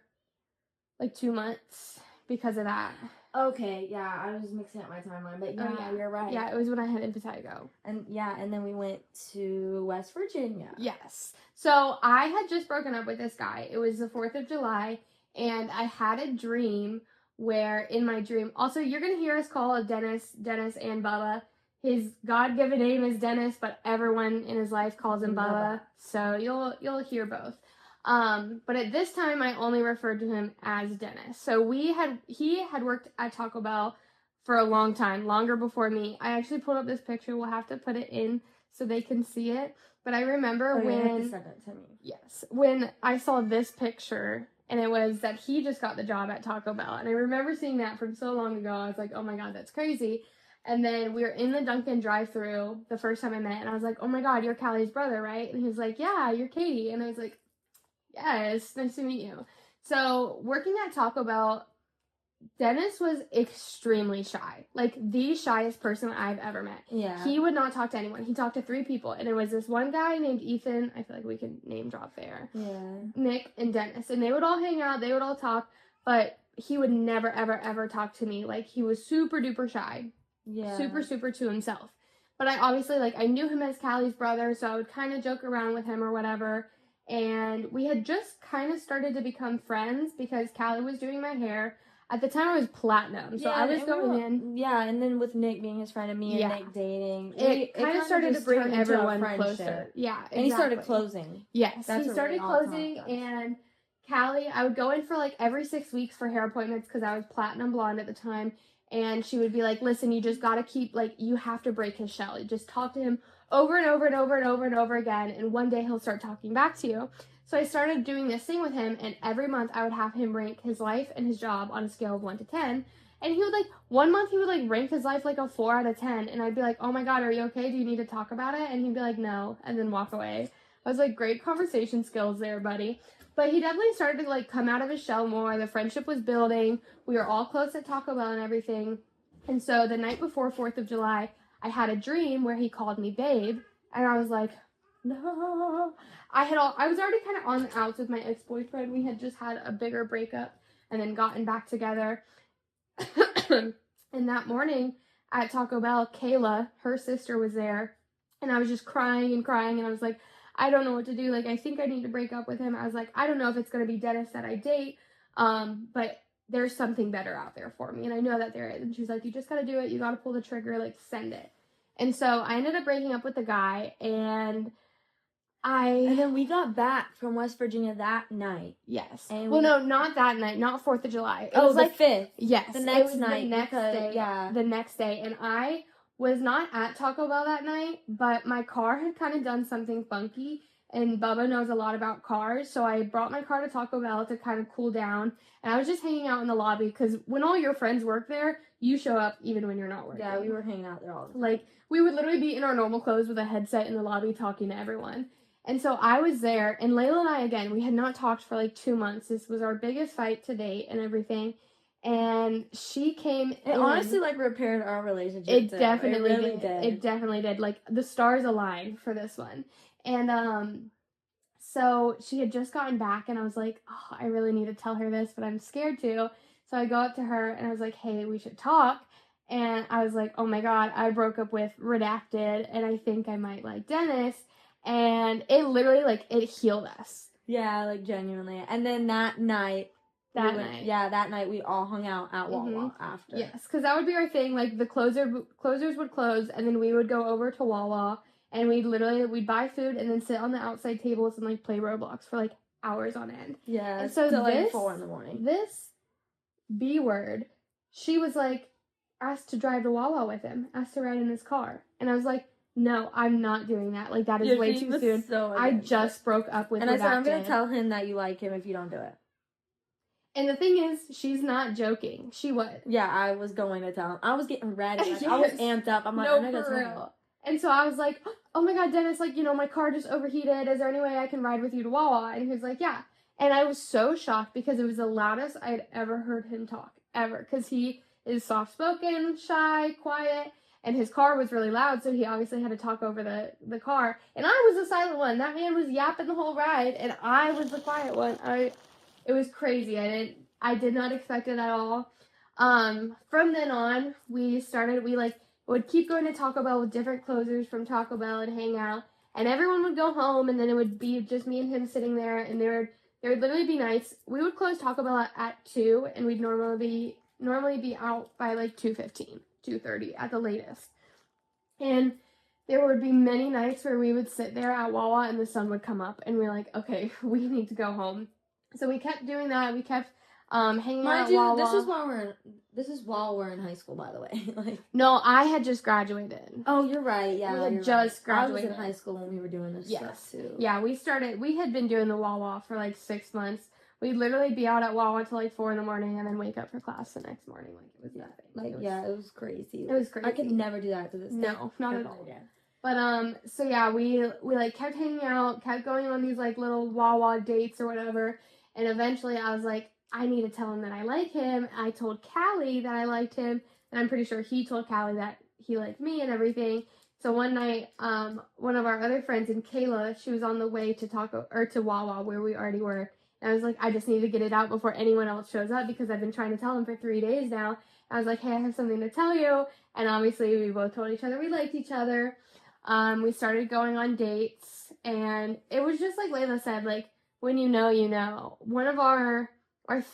like 2 months because of that. Okay, yeah, I was mixing up my timeline, but yeah, you're right. Yeah, it was when I had impetigo. And then we went to West Virginia. Yes. So I had just broken up with this guy. It was the 4th of July, and I had a dream where in my dream, also you're going to hear us call Dennis and Bubba. His God-given name is Dennis, but everyone in his life calls him Bubba. So you'll hear both. But at this time, I only referred to him as Dennis. So he had worked at Taco Bell for a long time, longer before me. I actually pulled up this picture. We'll have to put it in so they can see it. But I remember when you have to send it to me. Yes, when I saw this picture, and it was that he just got the job at Taco Bell. And I remember seeing that from so long ago. I was like, oh my God, that's crazy. And then we were in the Dunkin' drive-thru the first time I met, and I was like, oh my God, you're Callie's brother, right? And he was like, yeah, you're Katie. And I was like, yes, nice to meet you. So working at Taco Bell, Dennis was extremely shy. Like, the shyest person I've ever met. Yeah. He would not talk to anyone. He talked to 3 people. And it was this one guy named Ethan. I feel like we can name drop there. Yeah. Nick and Dennis. And they would all hang out. They would all talk. But he would never, ever, ever talk to me. Like, he was super duper shy. Yeah. Super, super to himself. But I obviously, like, I knew him as Callie's brother. So I would kind of joke around with him or whatever. And we had just kind of started to become friends because Callie was doing my hair. At the time, I was platinum, so I was going in. Yeah, and then with Nick being his friend and me and Nick dating, it kind of started to bring everyone closer. Yeah, exactly. And he started closing. Yes, he started closing, and Callie, I would go in for like every 6 weeks for hair appointments because I was platinum blonde at the time, and she would be like, listen, you just got to keep, like, you have to break his shell. You just talk to him over and over and over and over and over again, and one day he'll start talking back to you. So I started doing this thing with him, and every month I would have him rank his life and his job on a scale of 1 to 10. And he would, like, one month he would, like, rank his life, like, a 4 out of 10. And I'd be like, oh my God, are you okay? Do you need to talk about it? And he'd be like, no, and then walk away. I was like, great conversation skills there, buddy. But he definitely started to, like, come out of his shell more. The friendship was building. We were all close at Taco Bell and everything. And so the night before 4th of July, I had a dream where he called me babe. And I was like, no. I was already kind of on the outs with my ex-boyfriend. We had just had a bigger breakup and then gotten back together. And that morning at Taco Bell, Kayla, her sister, was there. And I was just crying and crying. And I was like, I don't know what to do. Like, I think I need to break up with him. I was like, I don't know if it's going to be Dennis that I date. But there's something better out there for me. And I know that there is. And she's like, you just got to do it. You got to pull the trigger. Like, send it. And so I ended up breaking up with the guy. And And then we got back from West Virginia that night. Yes. And well, no, not that night. Not 4th of July. It was like the 5th. Yes. The next it was night. The next day. Yeah. The next day. And I was not at Taco Bell that night, but my car had kind of done something funky. And Bubba knows a lot about cars. So I brought my car to Taco Bell to kind of cool down. And I was just hanging out in the lobby because when all your friends work there, you show up even when you're not working. Yeah, we were hanging out there all the time. Like, we would literally be in our normal clothes with a headset in the lobby talking to everyone. And so I was there, and Layla and I, again, we had not talked for like 2 months. This was our biggest fight to date and everything. And she came It honestly, like, repaired our relationship. It too. definitely it really did. It definitely did. Like, the stars aligned for this one. And, so she had just gotten back, and I was like, oh, I really need to tell her this, but I'm scared to. So I go up to her, and I was like, hey, we should talk. And I was like, oh my God, I broke up with Redacted, and I think I might like Dennis. And it literally, like, it healed us. Yeah, like, genuinely. And then that night. That night we all hung out at Wawa after. Yes, because that would be our thing. Like, the closers would close, and then we would go over to Wawa, and we'd buy food, and then sit on the outside tables and, like, play Roblox for, like, hours on end. Yeah, and so till, like, 4 in the morning. This B word, she was, like, asked to drive to Wawa with him, asked to ride in his car. And I was like, no, I'm not doing that. Like, that is way too soon. I just broke up with And I said, I'm going to to tell him that you like him if you don't do it. And the thing is, she's not joking. She would. Yeah, I was going to tell him. I was getting ready. Like, Yes. I was amped up. I'm like, no, I'm going to for tell him. real. And so I was like, oh my God, Dennis, like, my car just overheated. Is there any way I can ride with you to Wawa? And he was like, yeah. And I was so shocked because it was the loudest I had ever heard him talk, ever. Because he is soft-spoken, shy, quiet, and his car was really loud, so he obviously had to talk over the car. And I was the silent one. That man was yapping the whole ride, and I was the quiet one. It was crazy. I did not expect it at all. From then on, we would keep going to Taco Bell with different closers from Taco Bell and hang out, and everyone would go home, and then it would be just me and him sitting there, and there would literally be nights. We would close Taco Bell at 2, and we'd normally be out by like 2:15, 2:30 at the latest. And there would be many nights where we would sit there at Wawa and the sun would come up, and we're like, okay, we need to go home. So we kept doing that. We kept hanging out at Wawa. This is while we're in high school, by the way. Like, no, I had just graduated. Oh, you're right. Yeah, we had just graduated. I was in high school when we were doing this stuff too. Yeah, we had been doing the Wawa for like 6 months. We'd literally be out at Wawa till like 4 in the morning and then wake up for class the next morning. Like, it was nothing. It was crazy. It was crazy. I could never do that to this day. No, not at all. But, so yeah, we like kept hanging out, kept going on these like little Wawa dates or whatever. And eventually I was like, I need to tell him that I like him. I told Callie that I liked him. And I'm pretty sure he told Callie that he liked me and everything. So one night, one of our other friends, and Kayla, she was on the way to Wawa where we already were. And I was like, I just need to get it out before anyone else shows up because I've been trying to tell him for 3 days now. I was like, hey, I have something to tell you. And obviously we both told each other we liked each other. We started going on dates. And it was just like Layla said, like, when you know, you know. One of our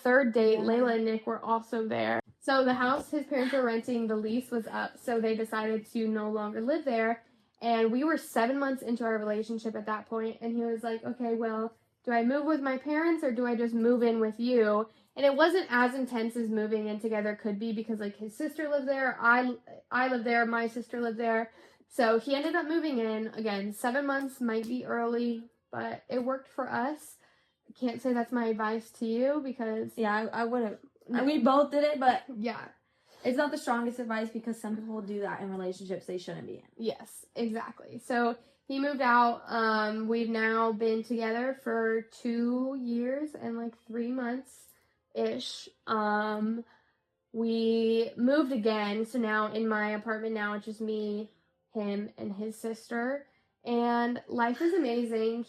third date, Layla and Nick were also there. So the house his parents were renting, the lease was up. So they decided to no longer live there. And we were 7 months into our relationship at that point. And he was like, okay, well, do I move with my parents or do I just move in with you? And it wasn't as intense as moving in together could be because, like, his sister lived there, I lived there, my sister lived there. So he ended up moving in. Again, 7 months might be early, but it worked for us. I can't say that's my advice to you because... Yeah, I wouldn't. We both did it, but... Yeah. It's not the strongest advice because some people do that in relationships they shouldn't be in. Yes, exactly. So... he moved out. We've now been together for 2 years and like 3 months-ish. We moved again. So now in my apartment now, it's just me, him, and his sister. And life is amazing.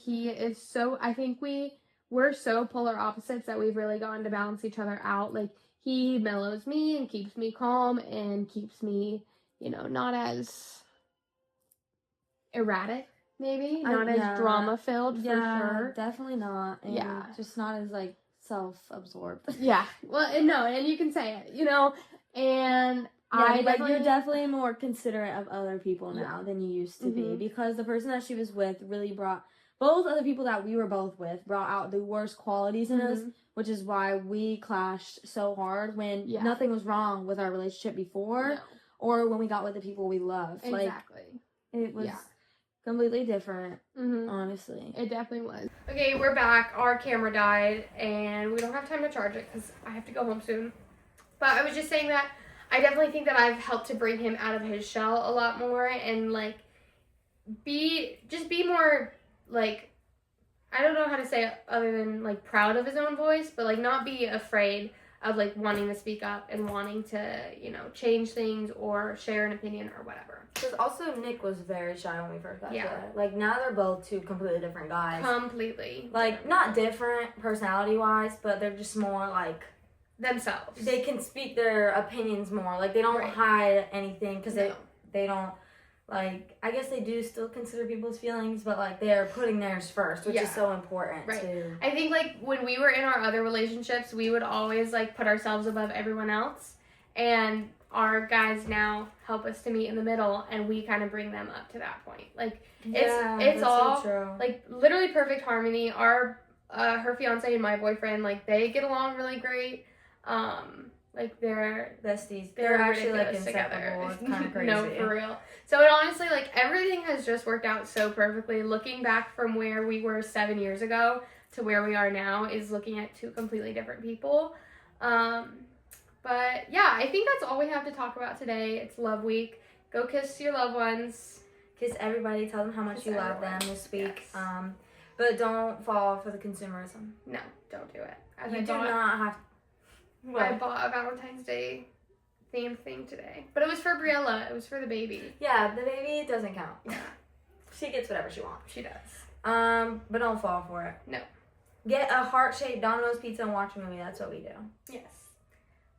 I think we're so polar opposites that we've really gotten to balance each other out. Like, he mellows me and keeps me calm and keeps me, not as erratic. Maybe not as drama filled for sure. Definitely not. And just not as like self-absorbed. Yeah. Well, and you can say it, and you're definitely more considerate of other people now than you used to be because the person that she was with really both of the people that we were both with brought out the worst qualities in us, which is why we clashed so hard when nothing was wrong with our relationship before or when we got with the people we loved. Exactly. Like, it was completely different, honestly. It definitely was. Okay, we're back. Our camera died, and we don't have time to charge it because I have to go home soon. But I was just saying that I definitely think that I've helped to bring him out of his shell a lot more and, like, be more, like, I don't know how to say it other than, like, proud of his own voice, but, like, not be afraid of, like, wanting to speak up and wanting to, you know, change things or share an opinion or whatever. Because also Nick was very shy when we first got together. Like, now they're both two completely different guys. Completely. Like, not different personality-wise, but they're just more, like... themselves. They can speak their opinions more. Like, they don't hide anything because they don't... Like, I guess they do still consider people's feelings, but, like, they're putting theirs first, which is so important, too. I think, like, when we were in our other relationships, we would always, like, put ourselves above everyone else. And our guys now help us to meet in the middle, and we kind of bring them up to that point. Like, it's all, so like, literally perfect harmony. Our, her fiance and my boyfriend, like, they get along really great. Like, they're besties. They're actually, like, inseparable. It's kind of crazy. No, for real. So, it honestly, like, everything has just worked out so perfectly. Looking back from where we were 7 years ago to where we are now is looking at two completely different people. But, yeah, I think that's all we have to talk about today. It's Love Week. Go kiss your loved ones. Kiss everybody. Tell them how much you love them this week. Yes. But don't fall for the consumerism. No, don't do it. You do not have to. What? I bought a Valentine's Day themed thing today. But it was for Briella. It was for the baby. Yeah, the baby doesn't count. Yeah. She gets whatever she wants. She does. But don't fall for it. No. Get a heart-shaped Domino's pizza and watch a movie. That's what we do. Yes.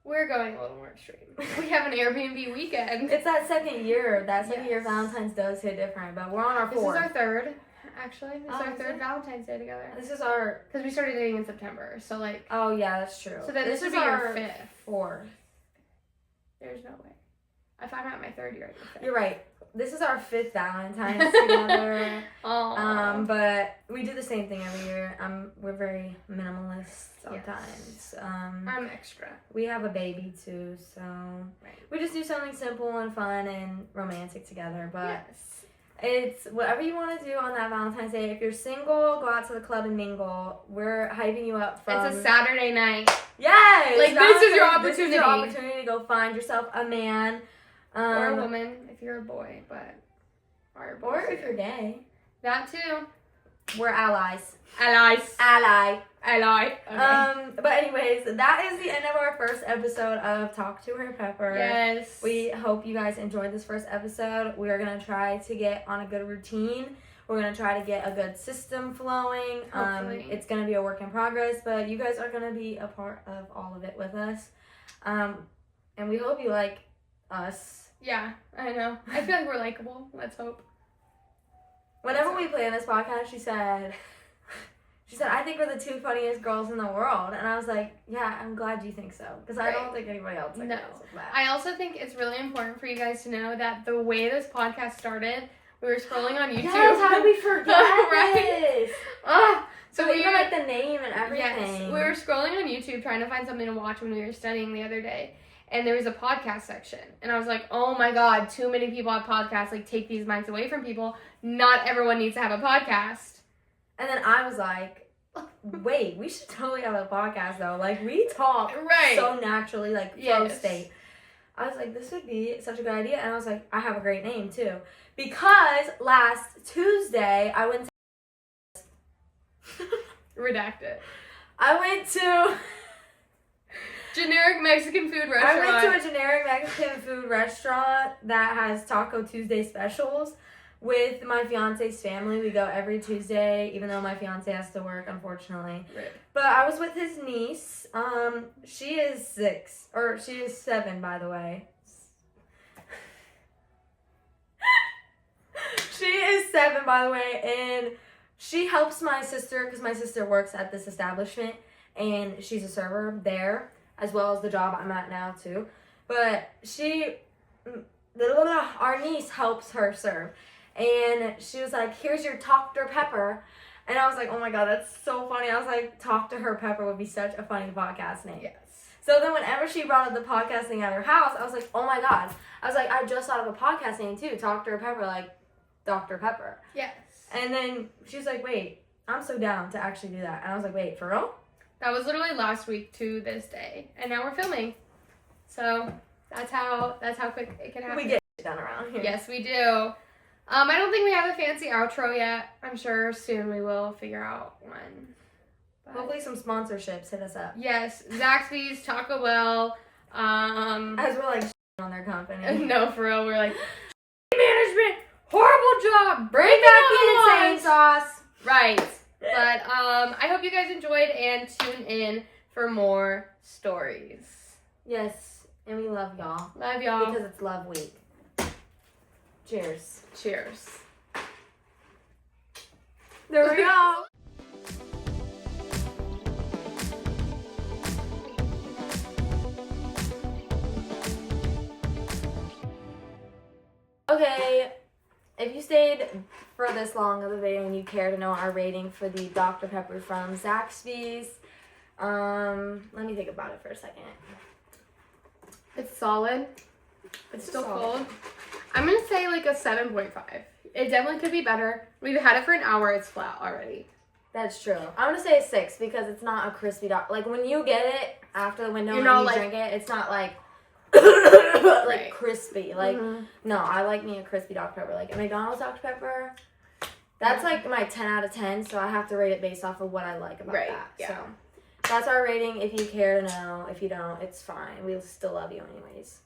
We're going a little more extreme. We have an Airbnb weekend. It's that second year. That second year Valentine's does hit different. But we're on our fourth. This is our third. Actually, this is our third Valentine's Day together. This is our... Because we started dating in September, so like... Oh, yeah, that's true. So then this would be our fifth. Fourth. There's no way. If I'm at my third year, I'd be fifth. You're right. This is our fifth Valentine's together. But we do the same thing every year. We're very minimalist sometimes. Yes. I'm extra. We have a baby, too, so... Right. We just do something simple and fun and romantic together, but... Yes. It's whatever you want to do on that Valentine's Day. If you're single, go out to the club and mingle. We're hyping you up from... It's a Saturday night. Yes! Like, this is your opportunity. This is your opportunity to go find yourself a man. Or a woman, if you're a boy, but... Or if you're gay. That, too. We're allies. Ally. Okay. But anyways, that is the end of our first episode of Talk to Her Pepper. Yes. We hope you guys enjoyed this first episode. We are going to try to get on a good routine. We're going to try to get a good system flowing. Hopefully. It's going to be a work in progress, but you guys are going to be a part of all of it with us. And we hope you like us. Yeah, I know. I feel like we're likable. Let's hope. Whenever we play on this podcast, she said, I think we're the two funniest girls in the world. And I was like, yeah, I'm glad you think so. Because I don't think anybody else thinks that. I also think it's really important for you guys to know that the way this podcast started, we were scrolling on YouTube. Yes, how did we forget this? So we even like the name and everything. Yes, we were scrolling on YouTube trying to find something to watch when we were studying the other day. And there was a podcast section. And I was like, oh my God, too many people have podcasts. Like, take these mics away from people. Not everyone needs to have a podcast. And then I was like, wait, we should totally have a podcast, though. Like, we talk so naturally, like, flow state. I was like, this would be such a good idea. And I was like, I have a great name, too. Because last Tuesday, I went to... Redact it. I went to... Generic Mexican food restaurant. I went to a generic Mexican food restaurant that has Taco Tuesday specials with my fiance's family. We go every Tuesday, even though my fiance has to work, unfortunately. Right. But I was with his niece. She is 6. Or she is 7, by the way. She is 7, by the way. And she helps my sister because my sister works at this establishment. And she's a server there, as well as the job I'm at now, too. But our niece helps her serve. And she was like, here's your Dr. Pepper. And I was like, oh my God, that's so funny. I was like, Talk to Her Pepper would be such a funny podcast name. Yes. So then whenever she brought up the podcast thing at her house, I was like, oh my God. I was like, I just thought of a podcast name too. Talk to Her Pepper, like Dr. Pepper. Yes. And then she was like, wait, I'm so down to actually do that. And I was like, wait, for real? That was literally last week to this day. And now we're filming. So that's how quick it can happen. We get done around here. Yes, we do. I don't think we have a fancy outro yet. I'm sure soon we will figure out one. But Hopefully some sponsorships hit us up. yes, Zaxby's, Taco Bell. As we're like on their company. No, for real, we're like management, horrible job. Bring back the insane sauce. Right. But I hope you guys enjoyed and tune in for more stories. Yes, and we love y'all. Love y'all. Because it's Love Week. Cheers. Cheers. There we go. Okay, if you stayed for this long of the video and you care to know our rating for the Dr. Pepper from Zaxby's, let me think about it for a second. It's solid. It's still solid. cold. I'm gonna say like a 7.5. It definitely could be better. We've had it for an hour. It's flat already. That's true. I'm gonna say a 6 because it's not a crispy dog. Like when you get it after the window and you drink it, it's not like Right. crispy. Like no, I like me a crispy Dr. Pepper. Like a McDonald's Dr. Pepper. That's like my 10 out of 10. So I have to rate it based off of what I like about that. Yeah. So that's our rating. If you care to know, if you don't, it's fine. We still love you anyways.